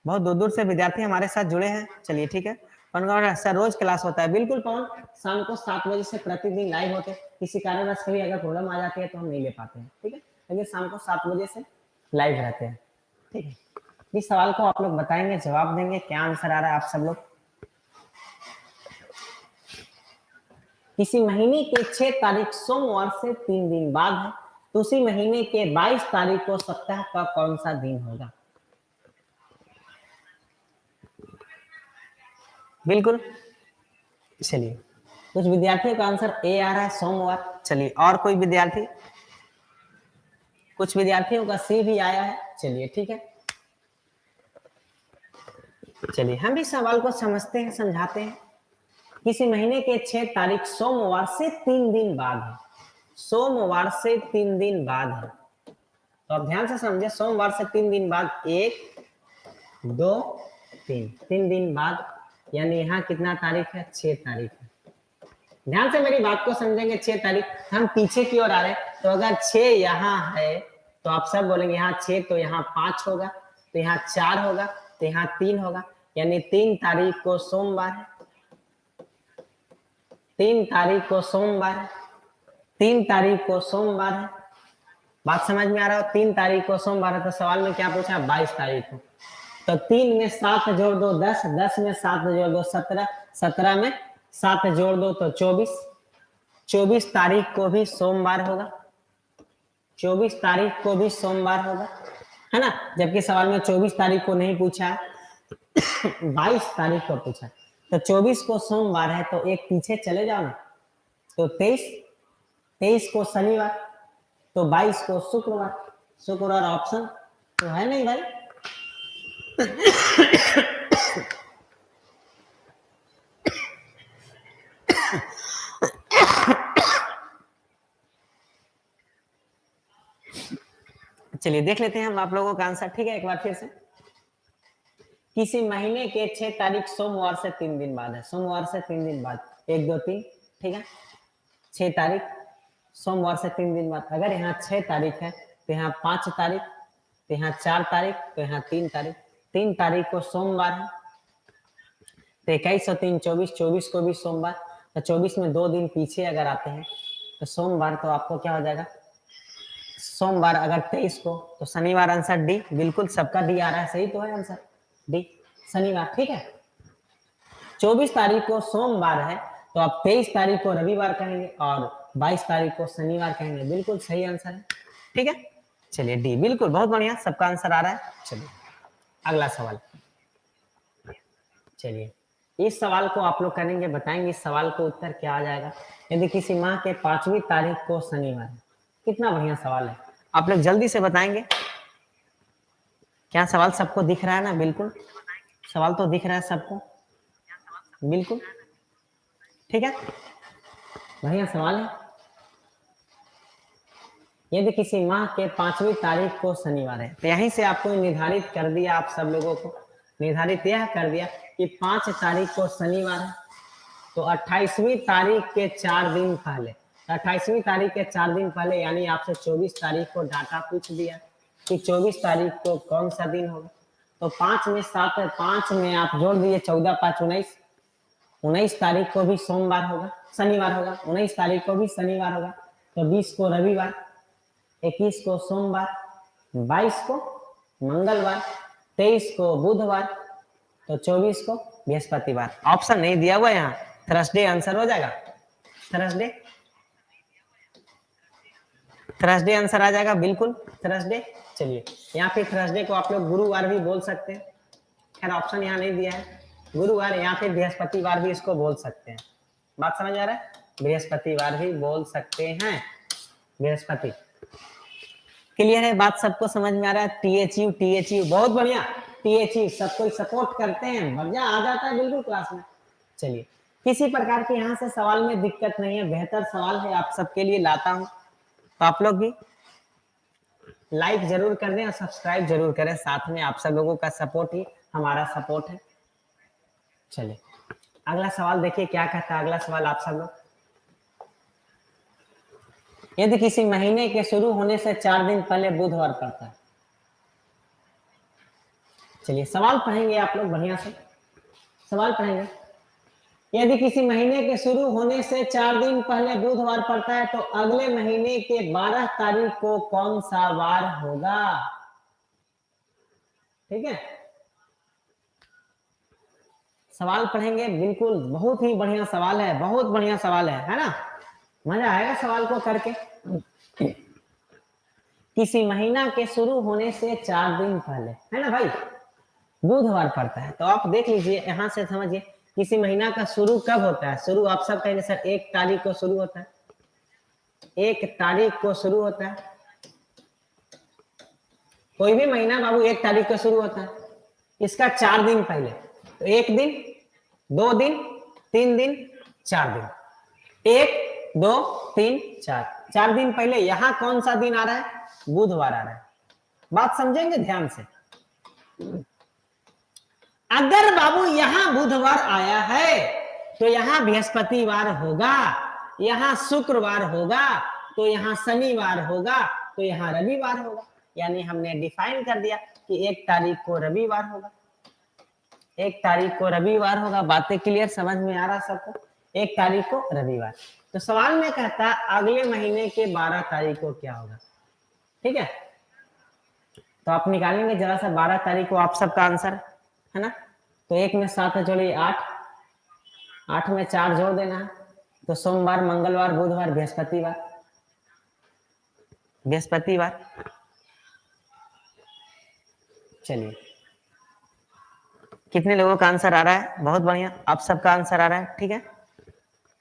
बहुत दूर दूर से विद्यार्थी हमारे साथ जुड़े हैं। चलिए ठीक है, पवन कुमार सर रोज क्लास होता है? बिल्कुल पवन, शाम को 7 बजे से प्रतिदिन लाइव होते हैं। किसी कारणवश कभी अगर प्रॉब्लम आ जाती है तो हम नहीं ले पाते हैं, ठीक है, लेकिन शाम को 7 बजे से लाइव रहते हैं। ठीक है, इस सवाल को आप लोग बताएंगे, जवाब देंगे, क्या आंसर आ रहा है आप सब लोग। किसी महीने के 6 तारीख सोमवार से 3 दिन बाद है, तो उसी महीने के 22 तारीख को सप्ताह का कौन सा दिन होगा? बिल्कुल, चलिए कुछ विद्यार्थियों का आंसर ए आ रहा है, सोमवार। चलिए और कोई विद्यार्थी? कुछ विद्यार्थियों का सी भी आया है। चलिए ठीक है, चलिए हम भी सवाल को समझते हैं, समझाते हैं। किसी महीने के 6 तारीख सोमवार से 3 दिन बाद है, सोमवार से 3 दिन बाद है, तो आप ध्यान से समझे। सोमवार से 3 दिन बाद, 1 2 3, 3 दिन बाद, यानी यहाँ कितना तारीख है? 6 तारीख है। ध्यान से मेरी बात को समझेंगे। 6 तारीख, हम पीछे की ओर आ रहे हैं, तो अगर 6 यहाँ है तो आप सब बोलेंगे यहाँ 6, तो यहाँ 5 होगा, तो यहाँ 4 होगा, तो यहाँ 3 होगा, यानी 3 तारीख को सोमवार है। 3 तारीख को सोमवार है, 3 तारीख को सोमवार है। बात समझ में आ रहा हो? 3 तारीख को सोमवार है, तो सवाल में क्या पूछा? 22 तारीख को। तो 3 में 7 जोड़ दो 10, 10 में 7 जोड़ दो 17, 17 में 7 जोड़ दो तो 24, 24 तारीख को भी सोमवार होगा, 24 तारीख को भी सोमवार होगा, है ना। जबकि सवाल में 24 तारीख को नहीं पूछा, 22 तारीख को पूछा। तो 24 को सोमवार है तो एक पीछे चले जाओ ना, तो 23, 23 को शनिवार, तो 22 को शुक्रवार, शुक्रवार ऑप्शन तो है नहीं भाई। चलिए देख लेते हैं हम आप लोगों का आंसर, ठीक है। एक बार फिर से, किसी महीने के 6 तारीख सोमवार से 3 दिन बाद है, सोमवार से 3 दिन बाद, 1 2 3, ठीक है। 6 तारीख सोमवार से 3 दिन बाद। अगर यहाँ 6 तारीख है तो यहाँ 5 तारीख, तो यहाँ 4 तारीख, तो यहाँ 3 तारीख। 3 तारीख को सोमवार है तो 21 और 3 24, 24 को भी सोमवार, तो 24 में 2 दिन पीछे अगर आते हैं तो सोमवार, तो आपको क्या हो जाएगा सोमवार। अगर 23 को, तो शनिवार। आंसर डी, बिल्कुल सबका डी आ रहा है, सही तो है आंसर डी, शनिवार, ठीक है। 24 तारीख को सोमवार है तो आप 23 तारीख को रविवार कहेंगे और 22 तारीख को शनिवार कहेंगे, बिल्कुल सही आंसर है, ठीक है। चलिए डी, बिल्कुल बहुत बढ़िया, सबका आंसर आ रहा है। चलिए अगला सवाल, चलिए इस सवाल को आप लोग करेंगे, बताएंगे इस सवाल को उत्तर क्या आ जाएगा। यदि किसी माह के 5वीं तारीख को शनिवार है, कितना बढ़िया सवाल है, आप लोग जल्दी से बताएंगे। क्या सवाल सबको दिख रहा है ना? बिल्कुल सवाल तो दिख रहा है सबको, बिल्कुल ठीक है, बढ़िया सवाल है। यदि किसी माह के 5वीं तारीख को शनिवार है, तो यहीं से आपको निर्धारित कर दिया, आप सब लोगों को निर्धारित यह कर दिया कि 5 तारीख को शनिवार है, तो 28वीं तारीख के 4 दिन पहले, 28वीं तारीख के 4 दिन पहले, यानी आपसे 24 तारीख को डाटा पूछ दिया कि 24 तारीख को कौन सा दिन होगा। तो 5 में 7 है, 5 में आप जोड़ दिए 14 5 19, 19 तारीख को भी सोमवार होगा, शनिवार होगा, 19 तारीख को भी शनिवार होगा, तो 20 को रविवार, 21 को सोमवार, 22 को मंगलवार, 23 को बुधवार, तो 24 को बृहस्पतिवार। ऑप्शन नहीं दिया हुआ यहाँ, थर्सडे आंसर हो जाएगा, थर्सडे, थर्सडे आंसर आ जाएगा, बिल्कुल थर्सडे। चलिए यहाँ पे थर्सडे को आप लोग गुरुवार भी बोल सकते हैं, खैर ऑप्शन यहाँ नहीं दिया है, गुरुवार, यहाँ पे बृहस्पतिवार भी इसको बोल सकते हैं। बात समझ आ रहा है? बृहस्पतिवार भी बोल सकते हैं, बृहस्पति। क्लियर है? बात सबको समझ में आ रहा है? THU, THU बहुत बढ़िया, THU सबको सपोर्ट करते हैं, मजा आ जाता है बिल्कुल क्लास में। चलिए किसी प्रकार के यहाँ से सवाल में दिक्कत नहीं है, बेहतर सवाल है आप सबके लिए लाता हूँ, तो आप लोग भी लाइक जरूर कर दें और सब्सक्राइब जरूर करें, साथ में आप सब लोगों का सपोर्ट ही हमारा सपोर्ट है। चलिए अगला सवाल देखिए क्या कहता है अगला सवाल आप सब लोग। यदि किसी महीने के शुरू होने से 4 दिन पहले बुधवार पड़ता है, चलिए सवाल पढ़ेंगे आप लोग बढ़िया से, सवाल पढ़ेंगे। यदि किसी महीने के शुरू होने से 4 दिन पहले बुधवार पड़ता है, तो अगले महीने के 12 तारीख को कौन सा वार होगा? ठीक है, सवाल पढ़ेंगे, बिल्कुल बहुत ही बढ़िया सवाल है, बहुत बढ़िया सवाल है ना, मजा आएगा सवाल को करके। किसी महीना के शुरू होने से 4 दिन पहले, है ना भाई, बुधवार पड़ता है, तो आप देख लीजिए यहां से समझिए किसी महीना का शुरू कब होता है। शुरू आप सब कहेंगे सर 1 तारीख को शुरू होता है, 1 तारीख को शुरू होता है, कोई भी महीना बाबू 1 तारीख को शुरू होता है, इसका 4 दिन पहले, तो 1 दिन 2 दिन 3 दिन 4 दिन, 1 2 3 4, 4 दिन पहले यहाँ कौन सा दिन आ रहा है? बुधवार आ रहा है। बात समझेंगे ध्यान से, अगर बाबू यहाँ बुधवार आया है तो यहाँ बृहस्पतिवार होगा, यहाँ शुक्रवार होगा, तो यहाँ शनिवार होगा, तो यहाँ रविवार होगा। यानी हमने डिफाइन कर दिया कि 1 तारीख को रविवार होगा, 1 तारीख को रविवार होगा। बातें क्लियर समझ में आ रहा सबको? 1 तारीख को रविवार। तो सवाल में कहता है अगले महीने के 12 तारीख को क्या होगा। ठीक है, तो आप निकालेंगे जरा सा 12 तारीख को आप सबका आंसर, है ना। तो 1 में 7 जोड़िए 8, 8 में 4 जोड़ देना है। तो सोमवार, मंगलवार, बुधवार, बृहस्पतिवार, बृहस्पतिवार। चलिए, कितने लोगों का आंसर आ रहा है? बहुत बढ़िया, आप सबका आंसर आ रहा है। ठीक है,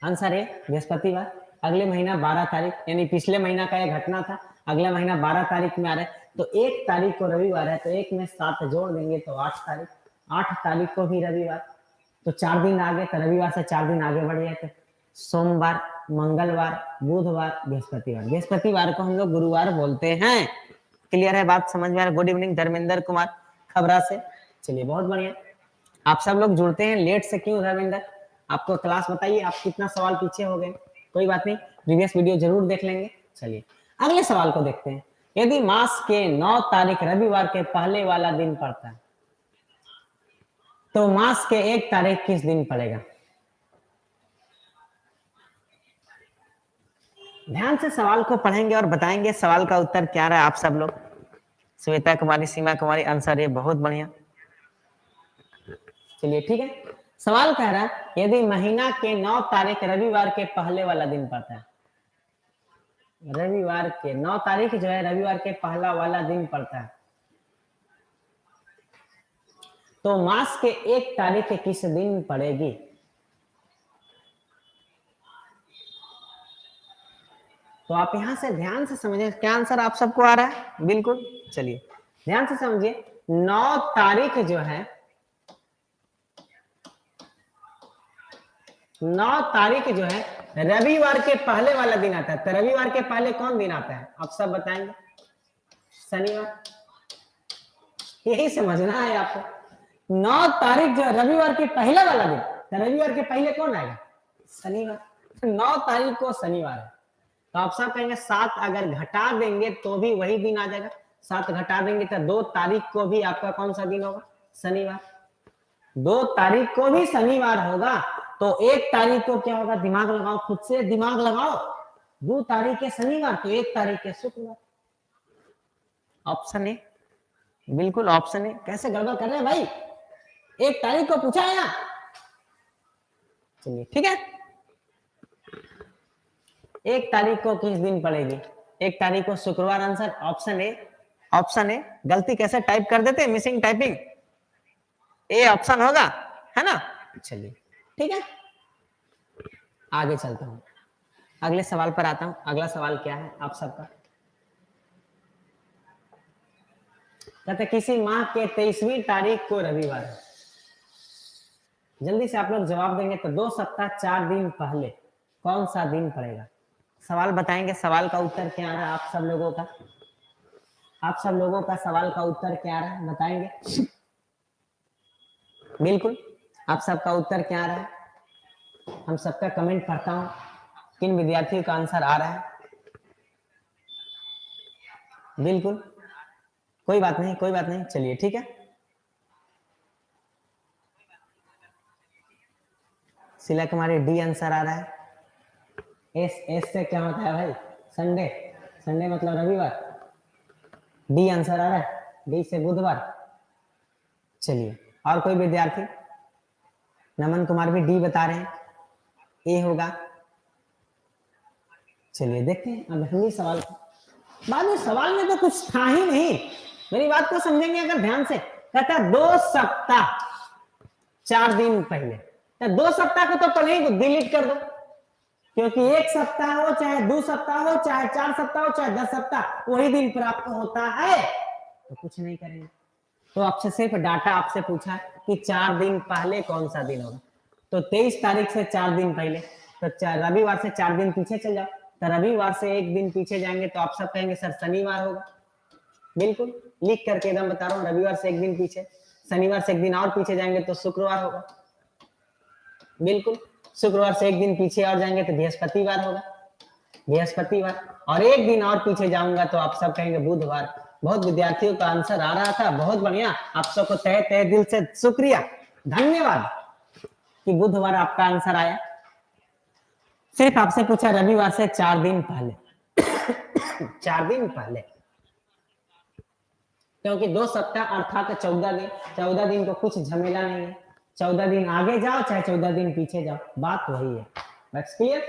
आंसर है बृहस्पतिवार। अगले महीना 12 तारीख, यानी पिछले महीना का यह घटना था, अगला महीना 12 तारीख में आ रहा है। तो 1 तारीख को रविवार है, तो 1 में 7 जोड़ देंगे तो 8 तारीख, 8 तारीख को भी रविवार। तो 4 दिन आगे, तो रविवार से 4 दिन आगे बढ़ जाते, सोमवार, मंगलवार, बुधवार, बृहस्पतिवार। बृहस्पतिवार को हम लोग गुरुवार बोलते हैं। क्लियर है बात, समझ में आ रहा है? गुड इवनिंग धर्मेंद्र कुमार खबरा से। चलिए, बहुत बढ़िया, आप सब लोग जुड़ते हैं लेट से। क्यों धर्मेंद्र? आपको क्लास बताइए, आप कितना सवाल पीछे हो गए। कोई बात नहीं, प्रीवियस वीडियो जरूर देख लेंगे। चलिए, अगले सवाल को देखते हैं। यदि मास के 9 तारीख रविवार के पहले वाला दिन पड़ता है, तो मास के 1 तारीख किस दिन पड़ेगा? ध्यान से सवाल को पढ़ेंगे और बताएंगे सवाल का उत्तर क्या रहा है। आप सब लोग, श्वेता कुमारी, सीमा कुमारी, आंसर है बहुत बढ़िया। चलिए, ठीक है, सवाल कह रहा है यदि महीना के 9 तारीख रविवार के पहले वाला दिन पड़ता है, रविवार के 9 तारीख जो है रविवार के पहला वाला दिन पड़ता है, तो मास के 1 तारीख किस दिन पड़ेगी? तो आप यहां से ध्यान से समझिए, क्या आंसर आप सबको आ रहा है? बिल्कुल। चलिए, ध्यान से समझिए, 9 तारीख जो है, 9 तारीख जो है रविवार के पहले वाला दिन आता है। तो रविवार के पहले कौन दिन आता है? आप सब बताएंगे। शनिवार। यही समझना है आपको। 9 तारीख जो है रविवार के पहला वाला दिन, तो रविवार के पहले कौन आएगा? शनिवार। 9 तारीख को शनिवार है। तो आप सब कहेंगे 7 अगर घटा देंगे तो भी वही दिन आ जाएगा। 7 घटा देंगे तो 2 तारीख को भी आपका कौन सा दिन होगा? शनिवार। 2 तारीख को भी शनिवार होगा। तो 1 तारीख को क्या होगा? दिमाग लगाओ, खुद से दिमाग लगाओ। 2 तारीख के शनिवार, तो 1 तारीख के शुक्रवार। ऑप्शन ए, बिल्कुल ऑप्शन ए। कैसे गड़बड़ कर रहे हैं भाई? 1 तारीख को पूछा है ना। चलिए, ठीक है, 1 तारीख को किस दिन पड़ेगी? 1 तारीख को शुक्रवार। Answer option A, option A. गलती कैसे टाइप कर देते, मिसिंग टाइपिंग। ए ऑप्शन होगा, है ना। चलिए, ठीक है, आगे चलता हूं, अगले सवाल पर आता हूं। अगला सवाल क्या है आप सबका? कहते किसी माह के 23वीं तारीख को रविवार है। जल्दी से आप लोग जवाब देंगे तो 2 सप्ताह 4 दिन पहले कौन सा दिन पड़ेगा? सवाल बताएंगे, सवाल का उत्तर क्या आ रहा है आप सब लोगों का? आप सब लोगों का सवाल का उत्तर क्या आ रहा है बताएंगे? बिल्कुल, आप सबका उत्तर क्या आ रहा है? हम सबका कमेंट पढ़ता हूं, किन विद्यार्थियों का आंसर आ रहा है। बिल्कुल, कोई बात नहीं, कोई बात नहीं। चलिए, ठीक है, शिला कुमारी डी आंसर आ रहा है। एस, एस से क्या होता है भाई? संडे, संडे मतलब रविवार। डी आंसर आ रहा है, डी से बुधवार। चलिए, और कोई विद्यार्थी? नमन कुमार भी डी बता रहे हैं, ए होगा। चलिए, देखते हैं अब हिंदी सवाल। बाद में सवाल में तो कुछ था ही नहीं, मेरी बात को समझेंगे अगर ध्यान से। कहता 2 सप्ताह 4 दिन पहले, तो 2 सप्ताह को तो पहले ही डिलीट कर दो, क्योंकि 1 सप्ताह हो, चाहे 2 सप्ताह हो, चाहे 4 सप्ताह हो, चाहे 10 सप्ताह, वही दिन प्राप्त होता है। तो कुछ नहीं करेंगे। तो आपसे सिर्फ डाटा आपसे पूछा कि 4 दिन पहले कौन सा दिन होगा। तो 23 तारीख से 4 दिन पहले, तो रविवार से 4 दिन पीछे चल जाओ। तो रविवार से 1 दिन पीछे जाएंगे तो आप सब कहेंगे सर शनिवार होगा। बिल्कुल, लिख करके एकदम बता रहा हूँ, रविवार से 1 दिन पीछे, शनिवार से 1 दिन और पीछे जाएंगे तो शुक्रवार होगा। बिल्कुल, शुक्रवार से 1 दिन पीछे और जाएंगे तो बृहस्पतिवार होगा, बृहस्पतिवार। और 1 दिन और पीछे जाऊंगा तो आप सब कहेंगे बुधवार। बहुत विद्यार्थियों का आंसर आ रहा था, बहुत बढ़िया। आप सबको तहे तहे दिल से शुक्रिया, धन्यवाद कि बुधवार आपका आंसर आया। सिर्फ आपसे पूछा रविवार से 4 दिन पहले 4 दिन पहले, क्योंकि 2 सप्ताह अर्थात 14 दिन, 14 दिन को कुछ झमेला नहीं है, 14 दिन आगे जाओ चाहे 14 दिन पीछे जाओ, बात वही है। बस क्लियर।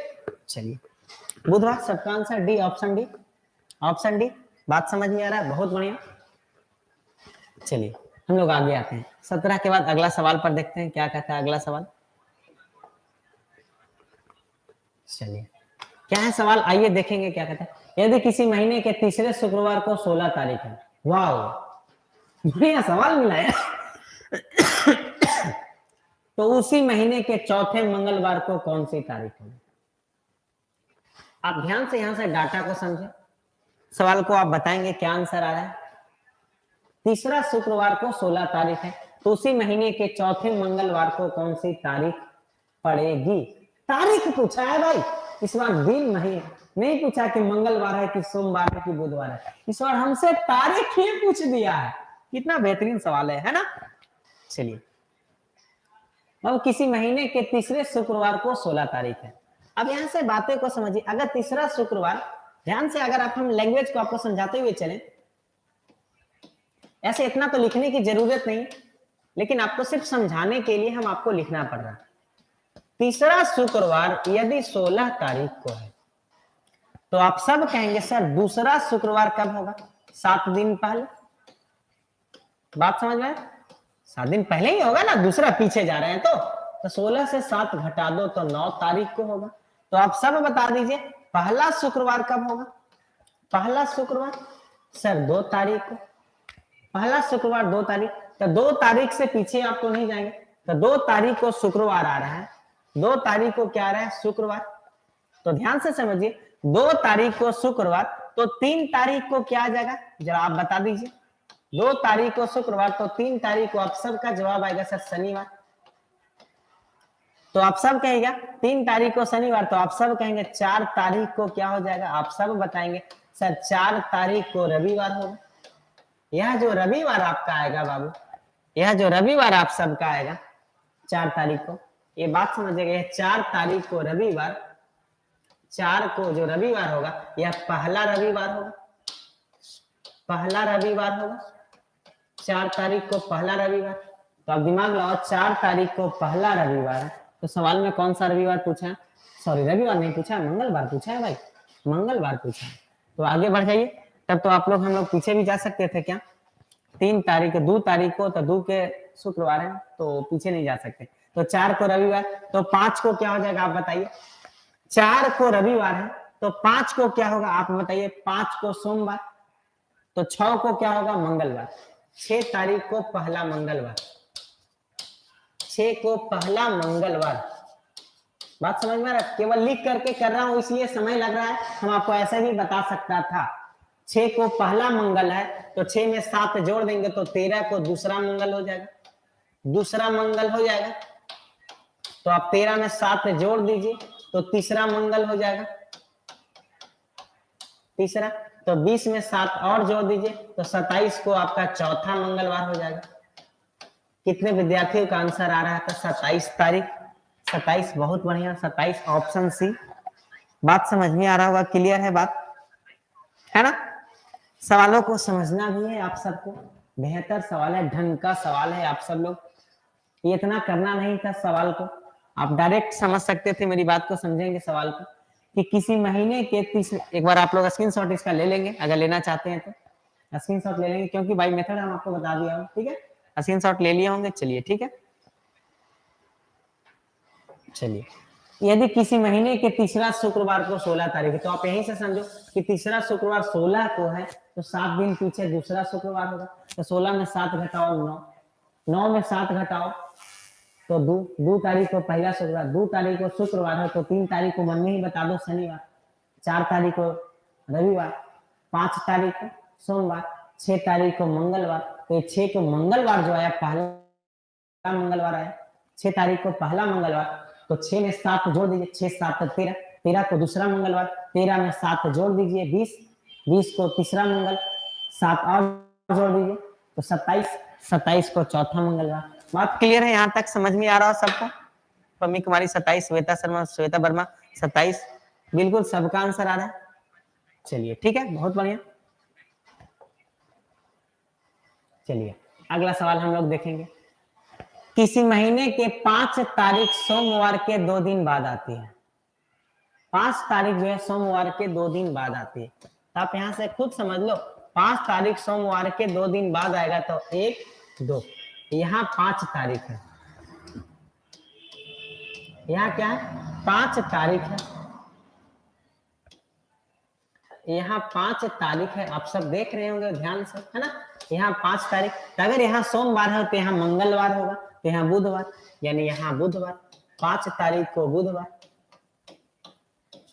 चलिए बुधवार, सबका answer D, option D, option D. बात समझ में आ रहा है, बहुत बढ़िया। चलिए हम लोग आगे आते हैं। 17 के बाद अगला सवाल पर देखते हैं क्या कहता है अगला सवाल। चलिए क्या है सवाल, आइए देखेंगे क्या कहता है। यदि किसी महीने के तीसरे शुक्रवार को 16 तारीख है, वाह बढ़िया सवाल मिला है तो उसी महीने के चौथे मंगलवार को कौन सी तारीख है? आप ध्यान से यहां से डाटा को समझे, सवाल को आप बताएंगे क्या आंसर आ रहा है। तीसरा शुक्रवार को 16 तारीख है, तो उसी महीने के चौथे मंगलवार को कौन सी तारीख पड़ेगी? तारीख पूछा है भाई, इस बार दिन महीने नहीं पूछा कि मंगलवार है कि सोमवार है कि बुधवार है, इस बार हमसे तारीख ही पूछ दिया है। कितना बेहतरीन सवाल है ना। चलिए अब किसी महीने के तीसरे शुक्रवार को 16 तारीख है। अब यहां से बातें को समझिए, अगर तीसरा शुक्रवार, ध्यान से अगर आप हम लैंग्वेज को आपको समझाते हुए चलें, ऐसे इतना तो लिखने की जरूरत नहीं, लेकिन आपको सिर्फ समझाने के लिए हम आपको लिखना पड़ रहा है। तीसरा शुक्रवार यदि 16 तारीख को है, तो आप सब कहेंगे सर दूसरा शुक्रवार कब होगा? 7 दिन पहले। बात समझ में? 7 दिन पहले ही होगा ना, दूसरा पीछे जा रहे हैं तो 16 से 7 घटा दो तो 9 तारीख को होगा। तो आप सब बता दीजिए पहला शुक्रवार कब होगा? पहला शुक्रवार सर 2 तारीख को, पहला शुक्रवार 2 तारीख, तो 2 तारीख से पीछे आप तो नहीं जाएंगे, तो 2 तारीख को शुक्रवार आ रहा है, 2 तारीख को क्या आ रहा है? शुक्रवार। तो ध्यान से समझिए 2 तारीख को शुक्रवार, तो 3 तारीख को क्या आ जाएगा जरा आप बता दीजिए। 2 तारीख को शुक्रवार, तो 3 तारीख को आप सबका जवाब आएगा सर शनिवार। तो आप सब कहेगा 3 तारीख को शनिवार, तो आप सब कहेंगे 4 तारीख को क्या हो जाएगा? आप सब बताएंगे सर 4 तारीख को रविवार होगा। यह जो रविवार आपका आएगा बाबू, यह जो रविवार आप सबका आएगा 4 तारीख को, ये बात समझिएगा, 4 तारीख को रविवार, 4 को जो रविवार होगा यह पहला रविवार होगा, पहला रविवार होगा। 4 तारीख को पहला रविवार, तो आप दिमाग लगाओ 4 तारीख को पहला रविवार है, तो सवाल में कौन सा रविवार पूछा है? सॉरी रविवार नहीं पूछा है, मंगलवार पूछा है भाई, मंगलवार पूछा है। तो आगे बढ़ जाइए, तब तो आप लोग हम लोग पीछे भी जा सकते थे क्या? 3 तारीख 2 तारीख को, तो 2 के शुक्रवार है तो पीछे नहीं जा सकते, तो 4 को रविवार, तो 5 को क्या हो जाएगा आप बताइए? 4 को रविवार है तो 5 को क्या होगा आप बताइए? 5 को सोमवार, तो 6 को क्या होगा? मंगलवार। 6 तारीख को पहला मंगलवार, 6 को पहला मंगलवार। बात समझ में आ रहा है? केवल लिख करके कर रहा हूं इसलिए समय लग रहा है, हम आपको ऐसे भी बता सकता था। 6 को पहला मंगल है तो 6 में 7 जोड़ देंगे तो 13 को दूसरा मंगल हो जाएगा, दूसरा मंगल हो जाएगा। तो आप 13 में 7 जोड़ दीजिए तो तीसरा मंगल हो जाएगा, तीसरा। तो 20 में 7 और जोड़ दीजिए तो 27 को आपका चौथा मंगलवार हो जाएगा। कितने विद्यार्थियों का आंसर आ रहा था? 27 तारीख, 27। बहुत बढ़िया, 27 ऑप्शन सी। बात समझ में आ रहा होगा, क्लियर है बात, है ना? सवालों को समझना भी है आप सबको, बेहतर सवाल है, ढंग का सवाल है। आप सब लोग ये इतना करना नहीं था, सवाल को आप डायरेक्ट समझ सकते थे, मेरी बात को समझेंगे सवाल को कि किसी महीने के तीसरे, एक बार आप लोग स्क्रीनशॉट इसका ले लेंगे अगर लेना चाहते हैं तो स्क्रीनशॉट ले लेंगे, क्योंकि भाई मेथड हम आपको बता दिया हूं, ठीक है? स्क्रीनशॉट ले लिए होंगे, चलिए ठीक है। चलिए यदि किसी महीने के तीसरा शुक्रवार को 16 तारीख है, तो आप यहीं से समझो कि तीसरा शुक्रवार 16 को है तो 7 दिन पीछे दूसरा शुक्रवार होगा, तो 16 में 7 घटाओ 9, 9 में 7 घटाओ तो 2 तारीख को पहला शुक्रवार, 2 तारीख को शुक्रवार है तो 3 तारीख को मन में ही बता दो शनिवार, 4 तारीख को रविवार, 5 तारीख को सोमवार, 6 तारीख को मंगलवार। तो 6 को मंगलवार जो आया पहला मंगलवार आया, 6 तारीख को पहला मंगलवार, तो 6 में 7 जोड़ दीजिए, 6 7 13, 13 को दूसरा मंगलवार, 13 में 7 जोड़ दीजिए 20, 20 को तीसरा मंगल, 7 और जोड़ दीजिए तो 27, 27 को चौथा मंगलवार। बात क्लियर है? यहाँ तक समझ में आ रहा है सबको? पम्मी कुमारी 27, श्वेता शर्मा, श्वेता वर्मा 27, बिल्कुल सबका आंसर आ रहा है। चलिए ठीक है, बहुत बढ़िया। चलिए अगला सवाल हम लोग देखेंगे। किसी महीने के 5 तारीख सोमवार के 2 दिन बाद आती है। 5 तारीख जो है सोमवार के 2 दिन बाद आती है। तो आप यहाँ से खुद समझ लो, 5 तारीख सोमवार के 2 दिन बाद आएगा तो 1, 2, यहाँ 5 तारीख है, यहाँ क्या है 5 तारीख है, यहाँ 5 तारीख है। आप सब देख रहे होंगे ध्यान से, है ना। यहाँ 5 तारीख, तो अगर यहाँ सोमवार है तो यहाँ मंगलवार होगा, तो यहाँ बुधवार, यानी यहाँ बुधवार, 5 तारीख को बुधवार।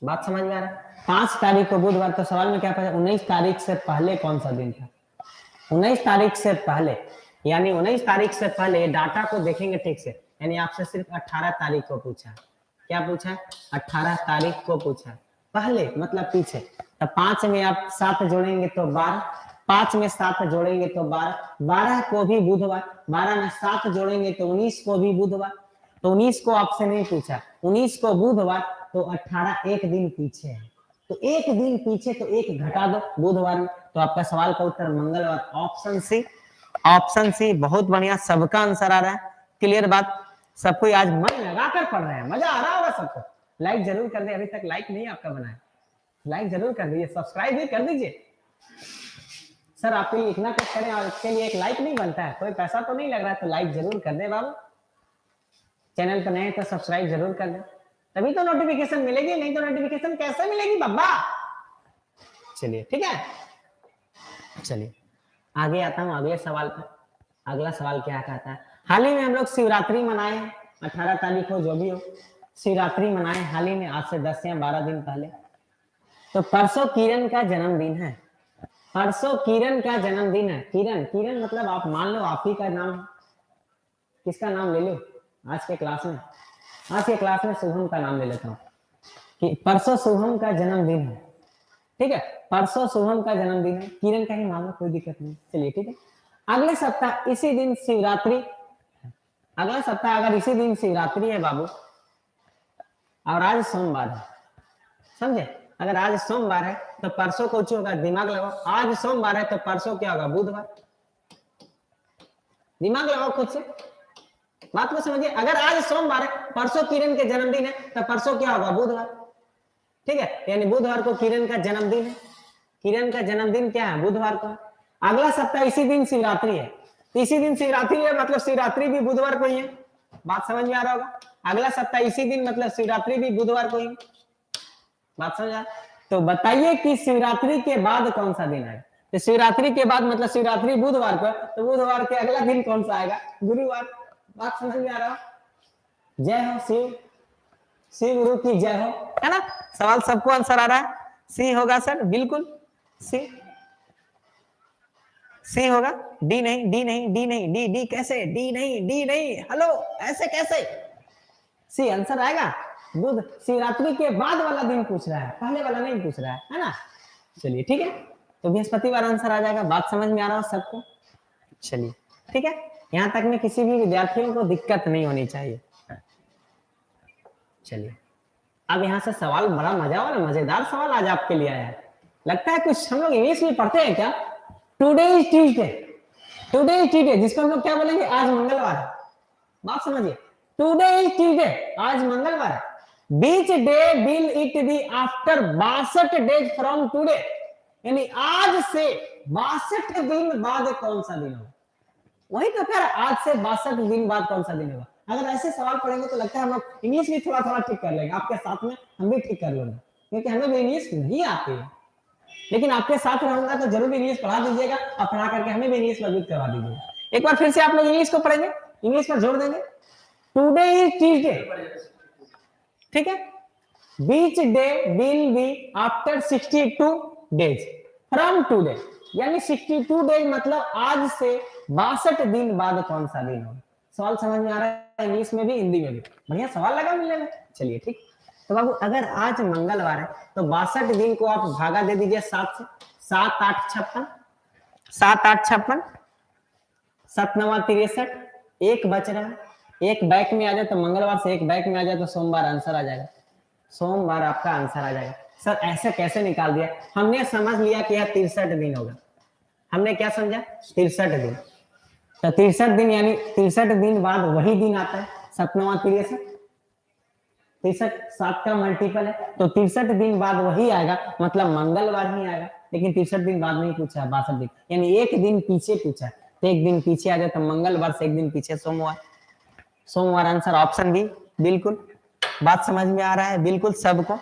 बात समझ में आ रहा है? 5 तारीख को बुधवार। तो सवाल में क्या पूछा, 19 तारीख से पहले कौन सा दिन था? 19 तारीख से पहले, यानी 19 तारीख से पहले डाटा को देखेंगे ठीक से, यानी आपसे सिर्फ 18 तारीख को पूछा। क्या पूछा है? 18 तारीख को पूछा। पहले मतलब पीछे। तो 5 में आप 7 जोड़ेंगे तो 12, 5 में 7 जोड़ेंगे तो 12, 12 को भी बुधवार, 12 में 7 जोड़ेंगे तो 19 को भी बुधवार। तो 19 को आपसे नहीं पूछा, 19 को बुधवार, तो 18 एक दिन पीछे है। तो एक दिन पीछे, तो एक घटा दो बुधवार में, तो आपका सवाल का उत्तर मंगलवार, ऑप्शन सी। ऑप्शन सी, बहुत बढ़िया, सबका आंसर आ रहा है। क्लियर बात? सब कोई आज मन लगाकर पढ़ रहे हैं, मजा आ रहा होगा सबको। लाइक जरूर कर दे, अभी तक लाइक नहीं आपका बना है, लाइक जरूर कर दीजिए, सब्सक्राइब भी कर दीजिए। सर आपके लिए इतना कुछ करें और इसके लिए एक लाइक नहीं बनता है, कोई पैसा तो नहीं लग रहा है, तो लाइक जरूर कर दे बाबू। चैनल पर नए तो सब्सक्राइब जरूर कर दे, तभी तो नोटिफिकेशन मिलेगी, नहीं तो नोटिफिकेशन कैसे मिलेगी बाबा। चलिए ठीक है, चलिए आगे आता हूँ अगले सवाल पर। अगला सवाल क्या कहता है, हाल ही में हम लोग शिवरात्रि मनाए, 18 तारीख हो जो भी हो, शिवरात्रि मनाए हाल ही में, आज से 10 या 12 दिन पहले। तो परसों किरण का जन्मदिन है, परसों किरण का जन्मदिन है। किरण, किरण मतलब आप मान लो आप ही का नाम है। किसका नाम ले लो आज के क्लास में? आज के क्लास में शुभम का नाम ले लेता हूँ कि परसों शुभम का जन्मदिन है। ठीक है, परसों शुभम का जन्मदिन है, किरण का ही मान लो, कोई दिक्कत नहीं। चलिए ठीक है, अगले सप्ताह इसी दिन शिवरात्रि, अगला सप्ताह अगर इसी दिन शिवरात्रि है बाबू, और आज सोमवार है, समझे? अगर आज सोमवार है तो परसों को होगा, दिमाग लगाओ, आज सोमवार है तो परसों क्या होगा? बुधवार। दिमाग लगाओ खुद से, बात को समझिए। अगर आज सोमवार है, परसों किरण के जन्मदिन है, तो परसों क्या होगा? बुधवार। ठीक है, यानी बुधवार को किरण का जन्मदिन है। किरण का जन्मदिन क्या है? बुधवार को। अगला सप्ताह इसी दिन शिवरात्रि है, तो इसी दिन शिवरात्रि है मतलब शिवरात्रि भी बुधवार को ही है। बात समझ में आ रहा होगा? अगला सप्ताह इसी दिन मतलब शिवरात्रि भी बुधवार को ही। बात समझ आ? तो बताइए कि शिवरात्रि के बाद कौन सा दिन है? तो शिवरात्रि के बाद मतलब शिवरात्रि बुधवार को, तो बुधवार के अगला दिन कौन सा आएगा? गुरुवार। बात समझ में आ रहा? जय हो शिव, शिव गुरु की जय हो, है ना। सवाल सबको आंसर आ रहा है? सी होगा सर, बिल्कुल सी, सी होगा। डी नहीं, डी नहीं, डी नहीं, डी डी कैसे? डी नहीं, डी नहीं, हेलो ऐसे कैसे? सी आंसर आएगा। बुध, शिवरात्रि के बाद वाला दिन पूछ रहा है, पहले वाला नहीं पूछ रहा है ना। चलिए ठीक है, तो बृहस्पतिवार आंसर आ जाएगा। बात समझ में आ रहा हो सबको? चलिए ठीक है, यहां तक में किसी भी विद्यार्थियों को दिक्कत नहीं होनी चाहिए। चलिए अब यहाँ से सवाल बड़ा मजा वाला मजेदार सवाल आज आपके लिए आया है। लगता है कुछ हम लोग इंग्लिश में पढ़ते हैं क्या? Today is Tuesday, today is Tuesday, जिसको हम लोग क्या बोलेंगे? आज मंगलवार है। बात समझिए, टुडे इज ट्यूजडे, आज मंगलवार है। Which day will it be after 62 days from today, यानी आज से 62 दिन बाद कौन सा दिन होगा? वही तो कह रहा है, आज से 62 दिन बाद कौन सा दिन होगा। अगर ऐसे सवाल पढ़ेंगे तो लगता है हम लोग इंग्लिश भी थोड़ा थोड़ा ठीक कर लेंगे, आपके साथ में हम भी ठीक कर लेंगे, क्योंकि हमें भी इंग्लिश नहीं आती है। लेकिन आपके साथ रहूंगा तो जरूर इंग्लिश पढ़ा दीजिएगा, और पढ़ा करके हमें भी इंग्लिश मजबूत करवा दीजिएगा। एक बार फिर से आप लोग इंग्लिश को पढ़ेंगे, इंग्लिश पर जोड़ देंगे। टुडे इज ट्यूजडे, ठीक है। Which day will be after 62 days from today, यानी 62 डेज मतलब आज से 62 दिन बाद कौन सा दिन होगा। सवाल समझ में आ रहा है? इंग्लिश में भी हिंदी में भी बढ़िया सवाल लगा मिलने में। चलिए ठीक, तो बाबू अगर आज मंगलवार है तो 62 दिन को आप भागा दे दीजिए 7 से, 7 8 56, 7 8 56, 7 9 63, एक बच रहा है, एक बैक में आ जाए तो मंगलवार से एक बैक में आ जाए तो सोमवार आंसर आ जाएगा। सोमवार आपका आंसर आ जाएगा। सर ऐसे कैसे निकाल दिया? हमने समझ लिया कि यह 63 दिन होगा। हमने क्या समझा? 63 दिन। तो 63 दिन यानी 63 दिन बाद वही दिन आता है 7वां 63। 63 7 का मल्टीपल है, तो 63 दिन बाद वही आएगा, मतलब मंगलवार ही आएगा। लेकिन 63 दिन बाद नहीं पूछा है, 62 दिन, यानी एक दिन पीछे पूछा है, तो एक दिन पीछे आ जाए तो मंगलवार से एक दिन पीछे सोमवार। सोमवार आंसर ऑप्शन बी। बिल्कुल बात समझ में आ रहा है बिल्कुल सबको?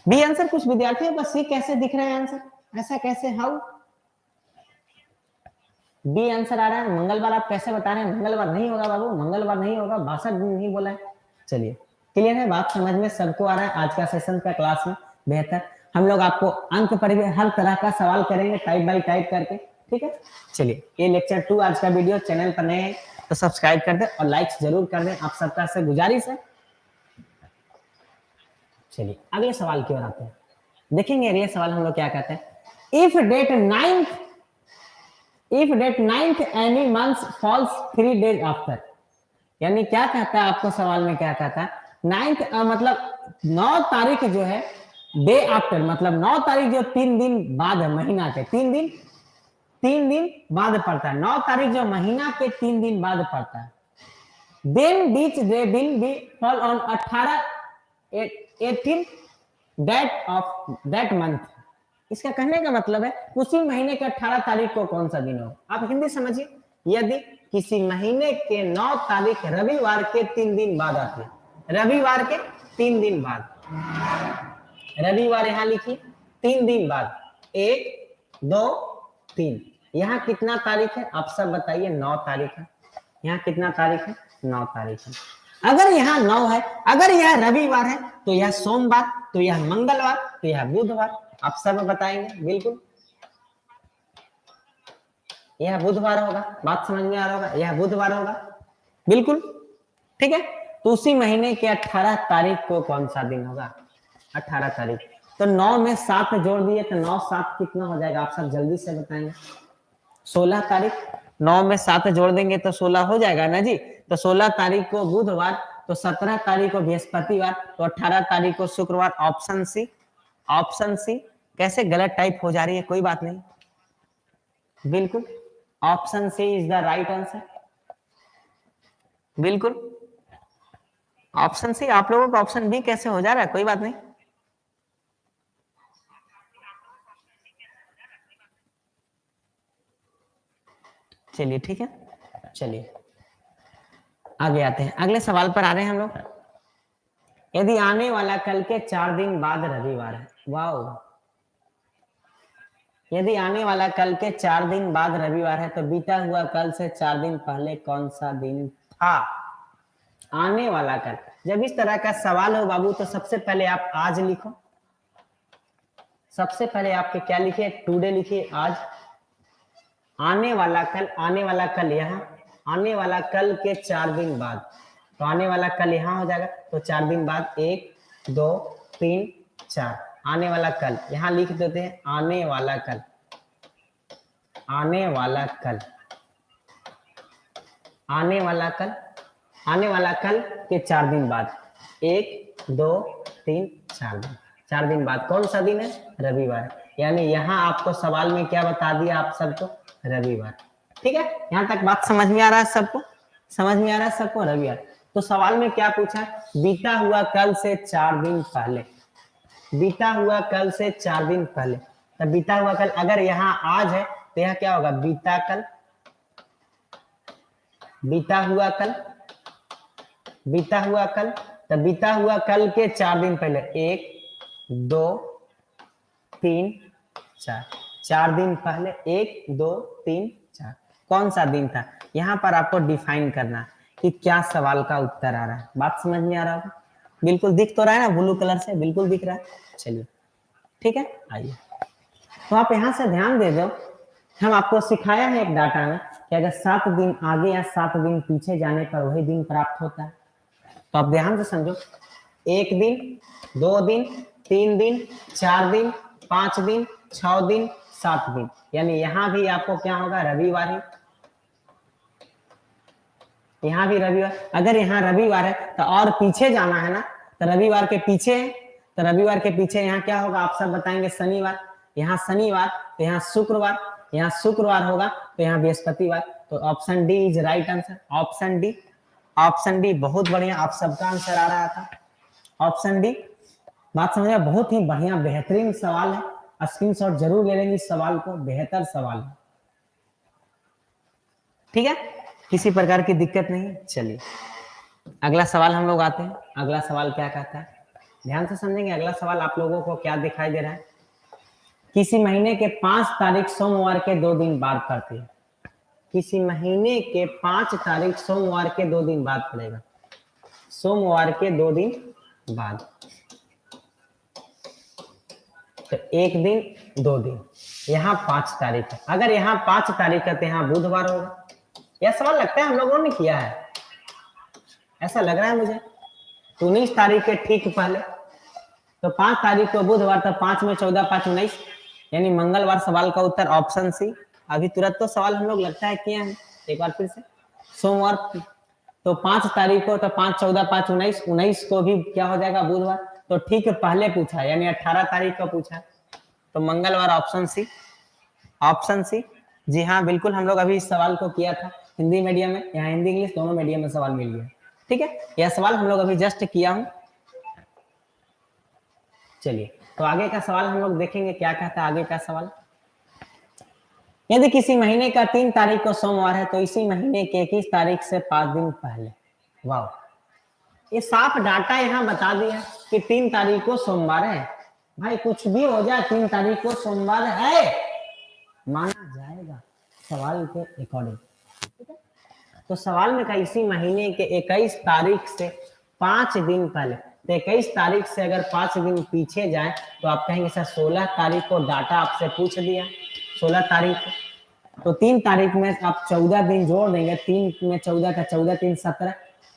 B answer. कुछ विद्यार्थियों को सी कैसे दिख रहा है आंसर, ऐसा कैसे? हाउ? बी आंसर आ रहा है। मंगलवार आप कैसे बता रहे हैं? मंगलवार नहीं होगा बाबू, मंगलवार नहीं होगा, 62 दिन नहीं बोला है। चलिए क्लियर है, बात समझ में सबको आ रहा है? आज का सेशन का क्लास में बेहतर। हम लोग आपको अंक पर भी हर तरह का सवाल करेंगे टाइप बाय टाइप करके, ठीक है? चलिए ये लेक्चर 2 आज का वीडियो, चैनल पर नए हैं तो सब्सक्राइब कर दें और लाइक जरूर कर दें, आप सबका से गुजारिश है। चलिए अगले सवाल की ओर आते हैं, देखेंगे अगले सवाल हम लोग क्या कहते हैं। If date 9th any month falls 3 days after, यानी क्या कहता है आपको सवाल में, क्या कहता है? 9th मतलब 9 तारीख जो है डे आफ्टर, मतलब 9 तारीख जो 3 दिन बाद है, महीना के 3 दिन बाद पड़ता है। 9 तारीख जो महीना के 3 दिन बाद पड़ता है। Then which day will be fall on 18 date of that month. इसका कहने का मतलब है उसी महीने के 18 तारीख को कौन सा दिन हो। आप हिंदी समझिए, यदि किसी महीने के 9 तारीख रविवार के 3 दिन बाद आती है, रविवार के 3 दिन बाद, रविवार यहां लिखिए 3 दिन बाद, 1 2 3, यहाँ कितना तारीख है आप सब बताइए? 9 तारीख है। यहाँ कितना तारीख है? 9 तारीख है। अगर यहाँ 9 है, अगर यह रविवार है तो यह सोमवार, तो यह मंगलवार, तो यह बुधवार, आप सब बताएंगे। बिल्कुल यह बुधवार होगा, बात समझ में आ रहा होगा, यह बुधवार होगा बिल्कुल, ठीक है? तो उसी महीने के 18 तारीख को कौन सा दिन होगा? 18 तारीख। तो 9 में 7 जोड़ दिए तो 9 7 कितना हो जाएगा? आप सब जल्दी से बताएंगे। 16 तारीख। 9 में 7 जोड़ देंगे तो 16 हो जाएगा ना जी। तो 16 तारीख को बुधवार, तो 17 तारीख को बृहस्पतिवार, तो 18 तारीख को शुक्रवार। Option C. Option C. कैसे गलत टाइप हो जा रही है, कोई बात नहीं, बिल्कुल option C is the right answer. बिल्कुल ऑप्शन सी। आप लोगों का ऑप्शन बी कैसे हो जा रहा है, कोई बात नहीं। चलिए ठीक है, चलिए आगे आते हैं, अगले सवाल पर आ रहे हैं हम लोग। यदि आने वाला कल के 4 दिन बाद रविवार है, वाओ, यदि आने वाला कल के 4 दिन बाद रविवार है तो बीता हुआ कल से 4 दिन पहले कौन सा दिन था? आने वाला कल, जब इस तरह का सवाल हो बाबू तो सबसे पहले आप आज लिखो। सबसे पहले आपके क्या लिखिए? टुडे लिखिए, आज। आने वाला कल, आने वाला कल यहाँ, आने वाला कल के 4 दिन बाद, तो आने वाला कल यहाँ हो जाएगा, तो 4 दिन बाद 1 2 3 4, आने वाला कल यहाँ लिख देते हैं। आने वाला कल, आने वाला कल, आने वाला कल, आने वाला कल के 4 दिन बाद, 1 2 3 4 दिन, 4 दिन बाद कौन सा दिन है? रविवार। यानी यहाँ आपको सवाल में क्या बता दिया आप सबको? रविवार। ठीक है, यहाँ तक बात समझ में आ रहा है सबको? समझ में आ रहा है सबको? रविवार। तो सवाल में क्या पूछा? बीता हुआ कल से 4 दिन पहले, बीता हुआ कल से 4 दिन पहले। तो बीता हुआ कल अगर यहाँ आज है तो यह क्या होगा? बीता कल, बीता हुआ कल, बीता हुआ कल। तो बीता हुआ कल के 4 दिन पहले, 1 2 3 4, 4 दिन पहले 1 2 3 4, कौन सा दिन था? यहाँ पर आपको डिफाइन करना कि क्या सवाल का उत्तर आ रहा है। बात समझ में आ रहा है? बिल्कुल दिख तो रहा है ना, ब्लू कलर से बिल्कुल दिख रहा है। चलिए ठीक है, आइए। तो आप यहाँ से ध्यान दे दो, हम आपको सिखाया है एक डाटा में कि अगर 7 दिन आगे या 7 दिन पीछे जाने पर वही दिन प्राप्त होता है। तो आप ध्यान से समझो, 1 दिन 2 दिन 3 दिन 4 दिन 5 दिन 6 दिन 7 दिन, यानी यहाँ भी आपको क्या होगा? रविवार ही, यहाँ भी रविवार। अगर यहाँ रविवार है तो और पीछे जाना है ना, तो रविवार के पीछे है, तो रविवार के पीछे यहाँ क्या होगा आप सब बताएंगे, शनिवार। यहाँ शनिवार तो यहाँ शुक्रवार, यहाँ शुक्रवार होगा तो यहाँ बृहस्पतिवार। तो option D is right answer. Option D, option D बहुत बढ़िया, आप सबका आंसर आ रहा था ऑप्शन डी। बात समझ, बहुत ही बढ़िया बेहतरीन सवाल है, स्क्रीनशॉट जरूर ले लेंगे इस सवाल को, बेहतर सवाल है। ठीक है, किसी प्रकार की दिक्कत नहीं। चलिए अगला सवाल हम लोग आते हैं। अगला सवाल क्या कहता है, ध्यान से समझेंगे। अगला सवाल आप लोगों को क्या दिखाई दे रहा है, किसी महीने के 5 तारीख सोमवार के 2 दिन बाद पड़ती है। किसी महीने के 5 तारीख सोमवार के 2 दिन बाद पड़ेगा, सोमवार के 2 दिन बाद। तो 1 दिन 2 दिन, यहाँ 5 तारीख है। अगर यहाँ 5 तारीख है तो यहाँ बुधवार होगा। यह सवाल लगता है हम लोगों ने किया है, ऐसा लग रहा है मुझे। 19 तारीख के ठीक पहले, तो 5 तारीख को बुधवार, तो 5 में 14 5 19, यानी मंगलवार। सवाल का उत्तर ऑप्शन सी। अभी तुरंत तो सवाल हम लोग लगता है किए हैं, एक बार फिर से। सोमवार तो 5 तारीख को, तो 5 14 5 19, 19 को भी क्या हो जाएगा बुधवार। तो ठीक पहले पूछा, यानी 18 तारीख को पूछा, तो मंगलवार। ऑप्शन सी, ऑप्शन सी। जी हाँ बिल्कुल, हम लोग अभी इस सवाल को किया था हिंदी मीडियम में, यहाँ हिंदी इंग्लिश दोनों मीडियम में सवाल मिल गया। ठीक है, यह सवाल हम लोग अभी जस्ट किया हूं। चलिए तो आगे का सवाल हम लोग देखेंगे क्या कहता है आगे का सवाल। यदि किसी महीने का 3 तारीख को सोमवार है तो इसी महीने के 21 तारीख से 5 दिन पहले। वाह, ये साफ डाटा यहाँ बता दिया कि 3 तारीख को सोमवार है। भाई कुछ भी हो जाए, 3 तारीख को सोमवार है माना जाएगा सवाल के अकॉर्डिंग। ठीक है, तो सवाल में कहा इसी महीने के 21 तारीख से 5 दिन पहले। तो 21 तारीख से अगर 5 दिन पीछे जाए तो आप कहेंगे सर 16 तारीख को डाटा आपसे पूछ दिया, 16 तारीख को। तो 3 तारीख में आप 14 दिन जोड़ देंगे, 3 में 14 का 14 3 17,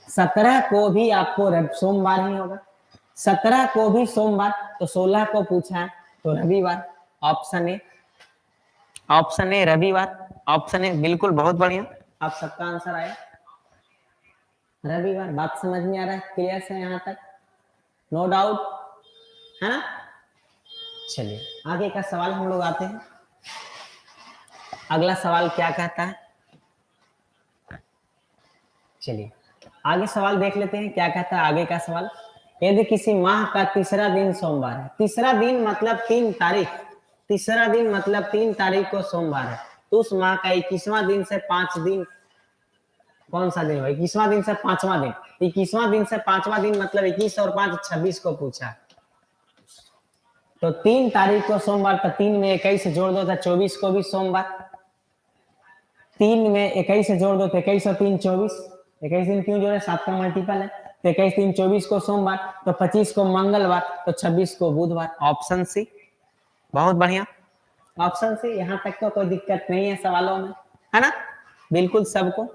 17 को भी आपको सोमवार ही होगा, 17 को भी सोमवार। तो 16 को पूछा है तो रविवार। ऑप्शन ए, ऑप्शन ए रविवार। ऑप्शन ए बिल्कुल, बहुत बढ़िया, आप सबका आंसर आया रविवार। बात समझ में आ रहा है, क्लियर है यहाँ तक, नो डाउट है ना। चलिए आगे का सवाल हम लोग आते हैं। अगला सवाल क्या कहता है, चलिए आगे सवाल देख लेते हैं क्या कहता है आगे का सवाल। यदि किसी माह का तीसरा दिन सोमवार है, तीसरा दिन मतलब 3 तारीख, तीसरा दिन मतलब 3 तारीख को सोमवार है, तो उस माह का 21वां दिन से 5 दिन कौन सा दिन हो, 21वां दिन से 5वां दिन। 21वां दिन से 5वां दिन मतलब 21 और 5 26 को पूछा। तो 3 तारीख को सोमवार, तो 3 में 21 जोड़ दो तो 24 को भी सोमवार। 3 में 21 जोड़ दो तो 21 और 3 24, 21 दिन क्यों जोड़े, 7 का मल्टीपल है। तो 21 3 24 को सोमवार, तो 25 को मंगलवार, तो 26 को बुधवार। ऑप्शन सी, बहुत बढ़िया, ऑप्शन सी। यहाँ तक तो कोई दिक्कत नहीं है सवालों में, है ना, बिल्कुल सबको।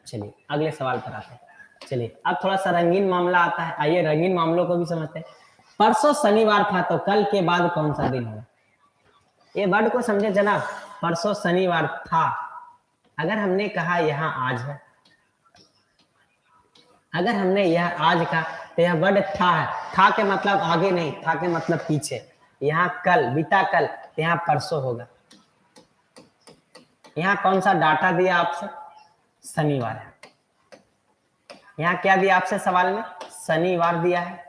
चलिए अगले सवाल पर आते हैं। चलिए अब थोड़ा सा रंगीन मामला आता है, आइए रंगीन मामलों को भी समझते हैं। परसों शनिवार था तो कल के बाद कौन सा दिन होगा, ये वर्ड को समझे जनाब। परसों शनिवार था, अगर हमने कहा यहाँ आज है, अगर हमने यह आज कहा तो यह वर्ड था है। था के मतलब आगे नहीं, था के मतलब पीछे। यहाँ कल, बीता कल, तो यहाँ परसों होगा। यहाँ कौन सा डाटा दिया आपसे, शनिवार है। यहाँ क्या दिया आपसे सवाल में, शनिवार दिया है।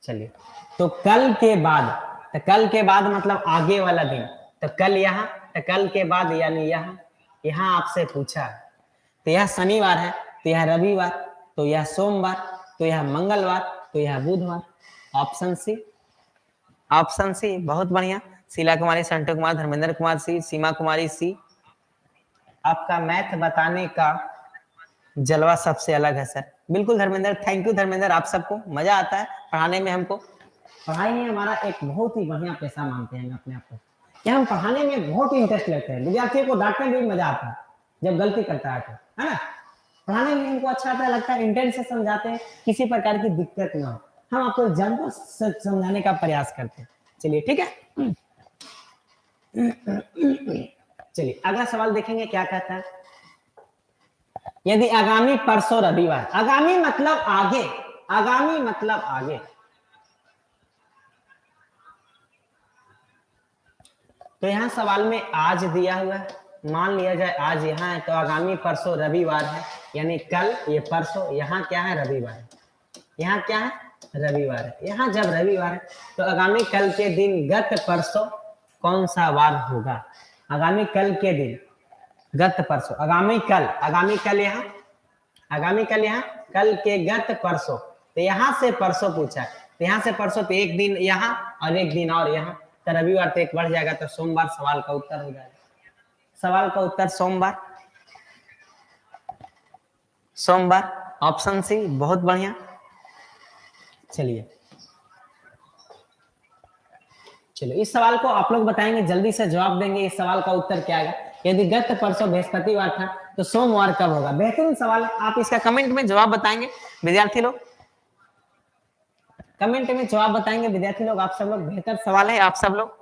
चलिए तो कल के बाद, तो कल के बाद मतलब आगे वाला दिन, तो कल यहाँ, तो कल के बाद यानी यहाँ, यहाँ आपसे पूछा है। तो यह शनिवार है, तो यह रविवार, तो यह सोमवार, तो यह मंगलवार, तो यह बुधवार। ऑप्शन सी, ऑप्शन सी, बहुत बढ़िया। शीला कुमारी, संटू कुमार, धर्मेंद्र कुमार सी, सीमा कुमारी सी। आपका मैथ बताने का जलवा सबसे अलग है सर। बिल्कुल धर्मेंद्र, थैंक यू धर्मेंद्र, आप सबको मजा आता है पढ़ाने में। हमको पढ़ाई में हमारा एक बहुत ही बढ़िया पेशा मानते हैं अपने आप को, कि हम पढ़ाने में बहुत इंटरेस्ट लेते हैं। विद्यार्थियों को डांटने में भी मजा आता है जब गलती करता है तो, है ना। पढ़ाने में हमको अच्छा आता है, लगता है इंटेंस से समझाते हैं, किसी प्रकार की दिक्कत ना हो, हम आपको जब समझाने का प्रयास करते हैं। चलिए ठीक है, चलिए अगला सवाल देखेंगे क्या कहता है। यदि आगामी परसों रविवार, आगामी मतलब आगे, आगामी मतलब आगे। तो यहाँ सवाल में आज दिया हुआ है, मान लिया जाए आज यहाँ है तो आगामी परसों रविवार है, यानी कल, ये परसों, यहाँ क्या है रविवार है, यहाँ क्या है रविवार है। यहाँ जब रविवार है तो आगामी कल के दिन गत परसों कौन सा वार होगा? आगामी कल के दिन गत परसों, आगामी कल यहाँ, आगामी कल यहाँ, कल के गत परसों, तो यहाँ से परसों पूछा है, तो यहाँ से परसों तो एक दिन यहाँ और एक दिन और यहाँ, तो रविवार तो एक बढ़ जाएगा, तो सोमवार सवाल का उत्तर हो जाएगा। सवाल का उत्तर सोमवार, सोमवार, ऑप्शन सी, बहुत बढ़िया। चलिए चलो इस सवाल को आप लोग बताएंगे, जल्दी से जवाब देंगे, इस सवाल का उत्तर क्या आएगा? यदि गत परसों बृहस्पतिवार था तो सोमवार कब होगा? बेहतरीन सवाल है, आप इसका कमेंट में जवाब बताएंगे विद्यार्थी लोग, कमेंट में जवाब बताएंगे विद्यार्थी लोग, आप सब लोग, बेहतर सवाल है आप सब लोग।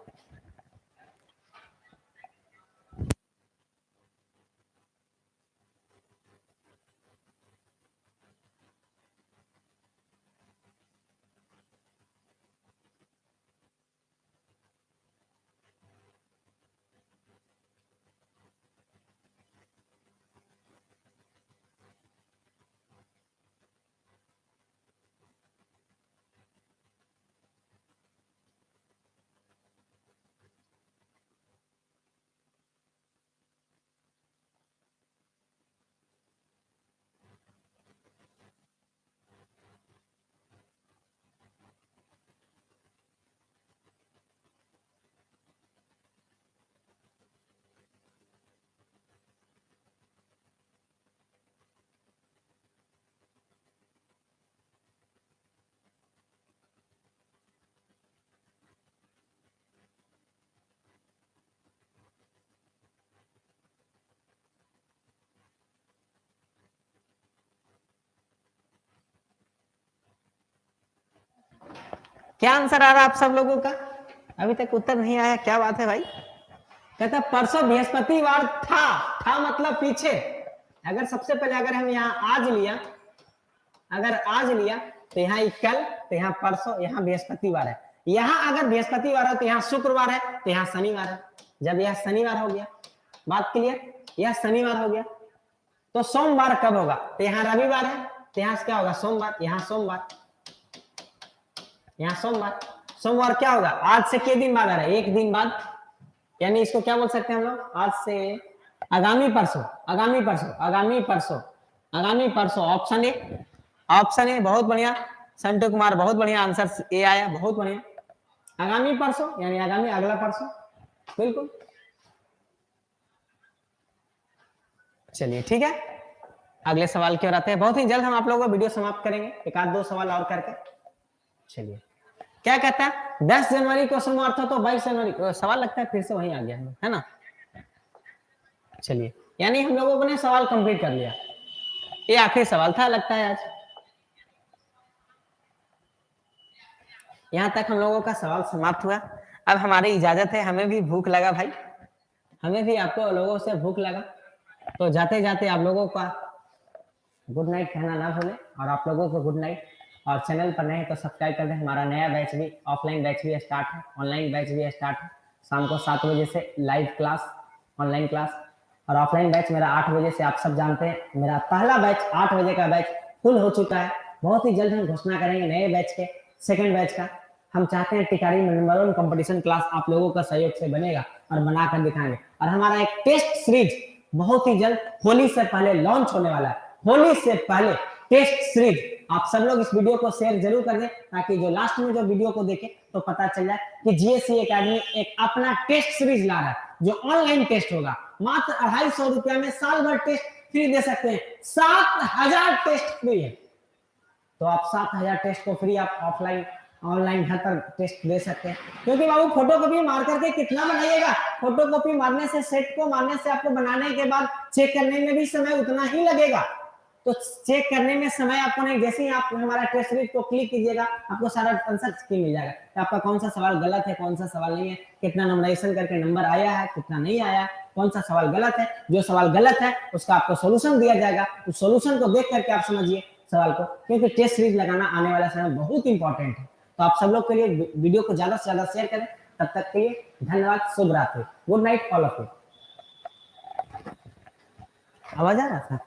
क्या आंसर आ रहा है आप सब लोगों का? अभी तक उत्तर नहीं आया, क्या बात है भाई? कहता परसों बृहस्पतिवार था मतलब पीछे। अगर सबसे पहले अगर हम यहाँ आज लिया, अगर आज लिया तो यहाँ कल, तो यहाँ परसों, यहाँ बृहस्पतिवार है। यहाँ अगर बृहस्पतिवार है तो यहाँ शुक्रवार है, तो यहाँ शनिवार है। जब यह शनिवार हो गया, बात क्लियर, यह शनिवार हो गया, तो सोमवार कब होगा? तो यहाँ रविवार है, तो यहाँ क्या होगा? सोमवार, यहाँ सोमवार, यहाँ सोमवार। सोमवार क्या होगा? आज से कितने दिन बाद आ रहा है? एक दिन बाद, यानी इसको क्या बोल सकते हैं हम लोग? आज से आगामी परसों, आगामी परसों, आगामी परसों, आगामी परसों। ऑप्शन ए, ऑप्शन ए, बहुत बढ़िया संटू कुमार, बहुत बढ़िया आंसर ए आया, बहुत बढ़िया। आगामी परसों यानी आगामी अगला परसों, बिल्कुल। चलिए ठीक है, अगले सवाल की ओर आते हैं। बहुत ही जल्द हम आप लोगों को वीडियो समाप्त करेंगे, एक आध दो सवाल और करके। चलिए क्या कहता है? 10 जनवरी को सोमवार था तो 22 जनवरी, सवाल लगता है फिर से वहीं आ गया है ना? चलिए, यानी हम लोगों ने सवाल कंप्लीट कर लिया, ये आखिरी सवाल था लगता है आज। यहां तक हम लोगों का सवाल समाप्त हुआ। अब हमारी इजाजत है, हमें भी भूख लगा भाई, हमें भी आपको लोगों से भूख लगा, तो जाते जाते आप लोगों का गुड नाइट कहना ना भूलें, और आप लोगों को गुड नाइट। और चैनल पर नए हैं तो सब्सक्राइब कर दें। हमारा नया बैच भी, ऑफलाइन बैच भी स्टार्ट है, ऑनलाइन बैच भी स्टार्ट है। शाम को 7 बजे से लाइव क्लास, ऑनलाइन क्लास, और ऑफलाइन बैच मेरा 8 बजे से। आप सब जानते हैं मेरा पहला बैच 8 बजे का बैच फुल हो चुका है। बहुत ही जल्द हम घोषणा करेंगे नए बैच के, सेकेंड बैच का। हम चाहते हैं टिकारी में नंबर 1 कंपटीशन क्लास आप लोगों का सहयोग से बनेगा और बनाकर दिखाएंगे। और हमारा एक टेस्ट सीरीज बहुत ही जल्द होली से पहले लॉन्च होने वाला है। होली से पहले टेस्ट सीरीज, आप सब लोग इस वीडियो को शेयर जरूर कर दें, ताकि जो लास्ट में जो वीडियो को देखे तो पता चल जाए कि जीएससी एकेडमी एक अपना टेस्ट सीरीज ला रहा है, जो ऑनलाइन टेस्ट होगा। मात्र 250 रुपया में साल भर टेस्ट फ्री दे सकते हैं। 7000 टेस्ट फ्री है, तो आप 7000 टेस्ट को फ्री आप ऑफलाइन ऑनलाइन घर पर टेस्ट दे सकते हैं। क्योंकि बाबू फोटो कॉपी मार करके कितना बनाइएगा? फोटो कॉपी मारने से, सेट को मारने से, आपको बनाने के बाद चेक करने में भी समय उतना ही लगेगा। तो चेक करने में समय आपको नहीं, जैसे ही आप हमारा टेस्ट सीरीज को क्लिक कीजिएगा, आपको सारा आंसर स्क्रीन मिल जाएगा कि आपका कौन सा सवाल गलत है, कौन सा सवाल नहीं है, कितना नंबराइजेशन करके नंबर आया है, कितना नहीं आया, कौन सा सवाल गलत है। जो सवाल गलत है उसका आपको सोल्यूशन दिया जाएगा, उस सोल्यूशन को देख करके आप समझिए सवाल को, क्योंकि टेस्ट सीरीज लगाना आने वाला समय बहुत इंपॉर्टेंट है। तो आप सब लोग के लिए वीडियो को ज्यादा से ज्यादा शेयर करें। तब तक के लिए धन्यवाद, शुभ रात्रि, good night all of you. आवाज आ रहा था?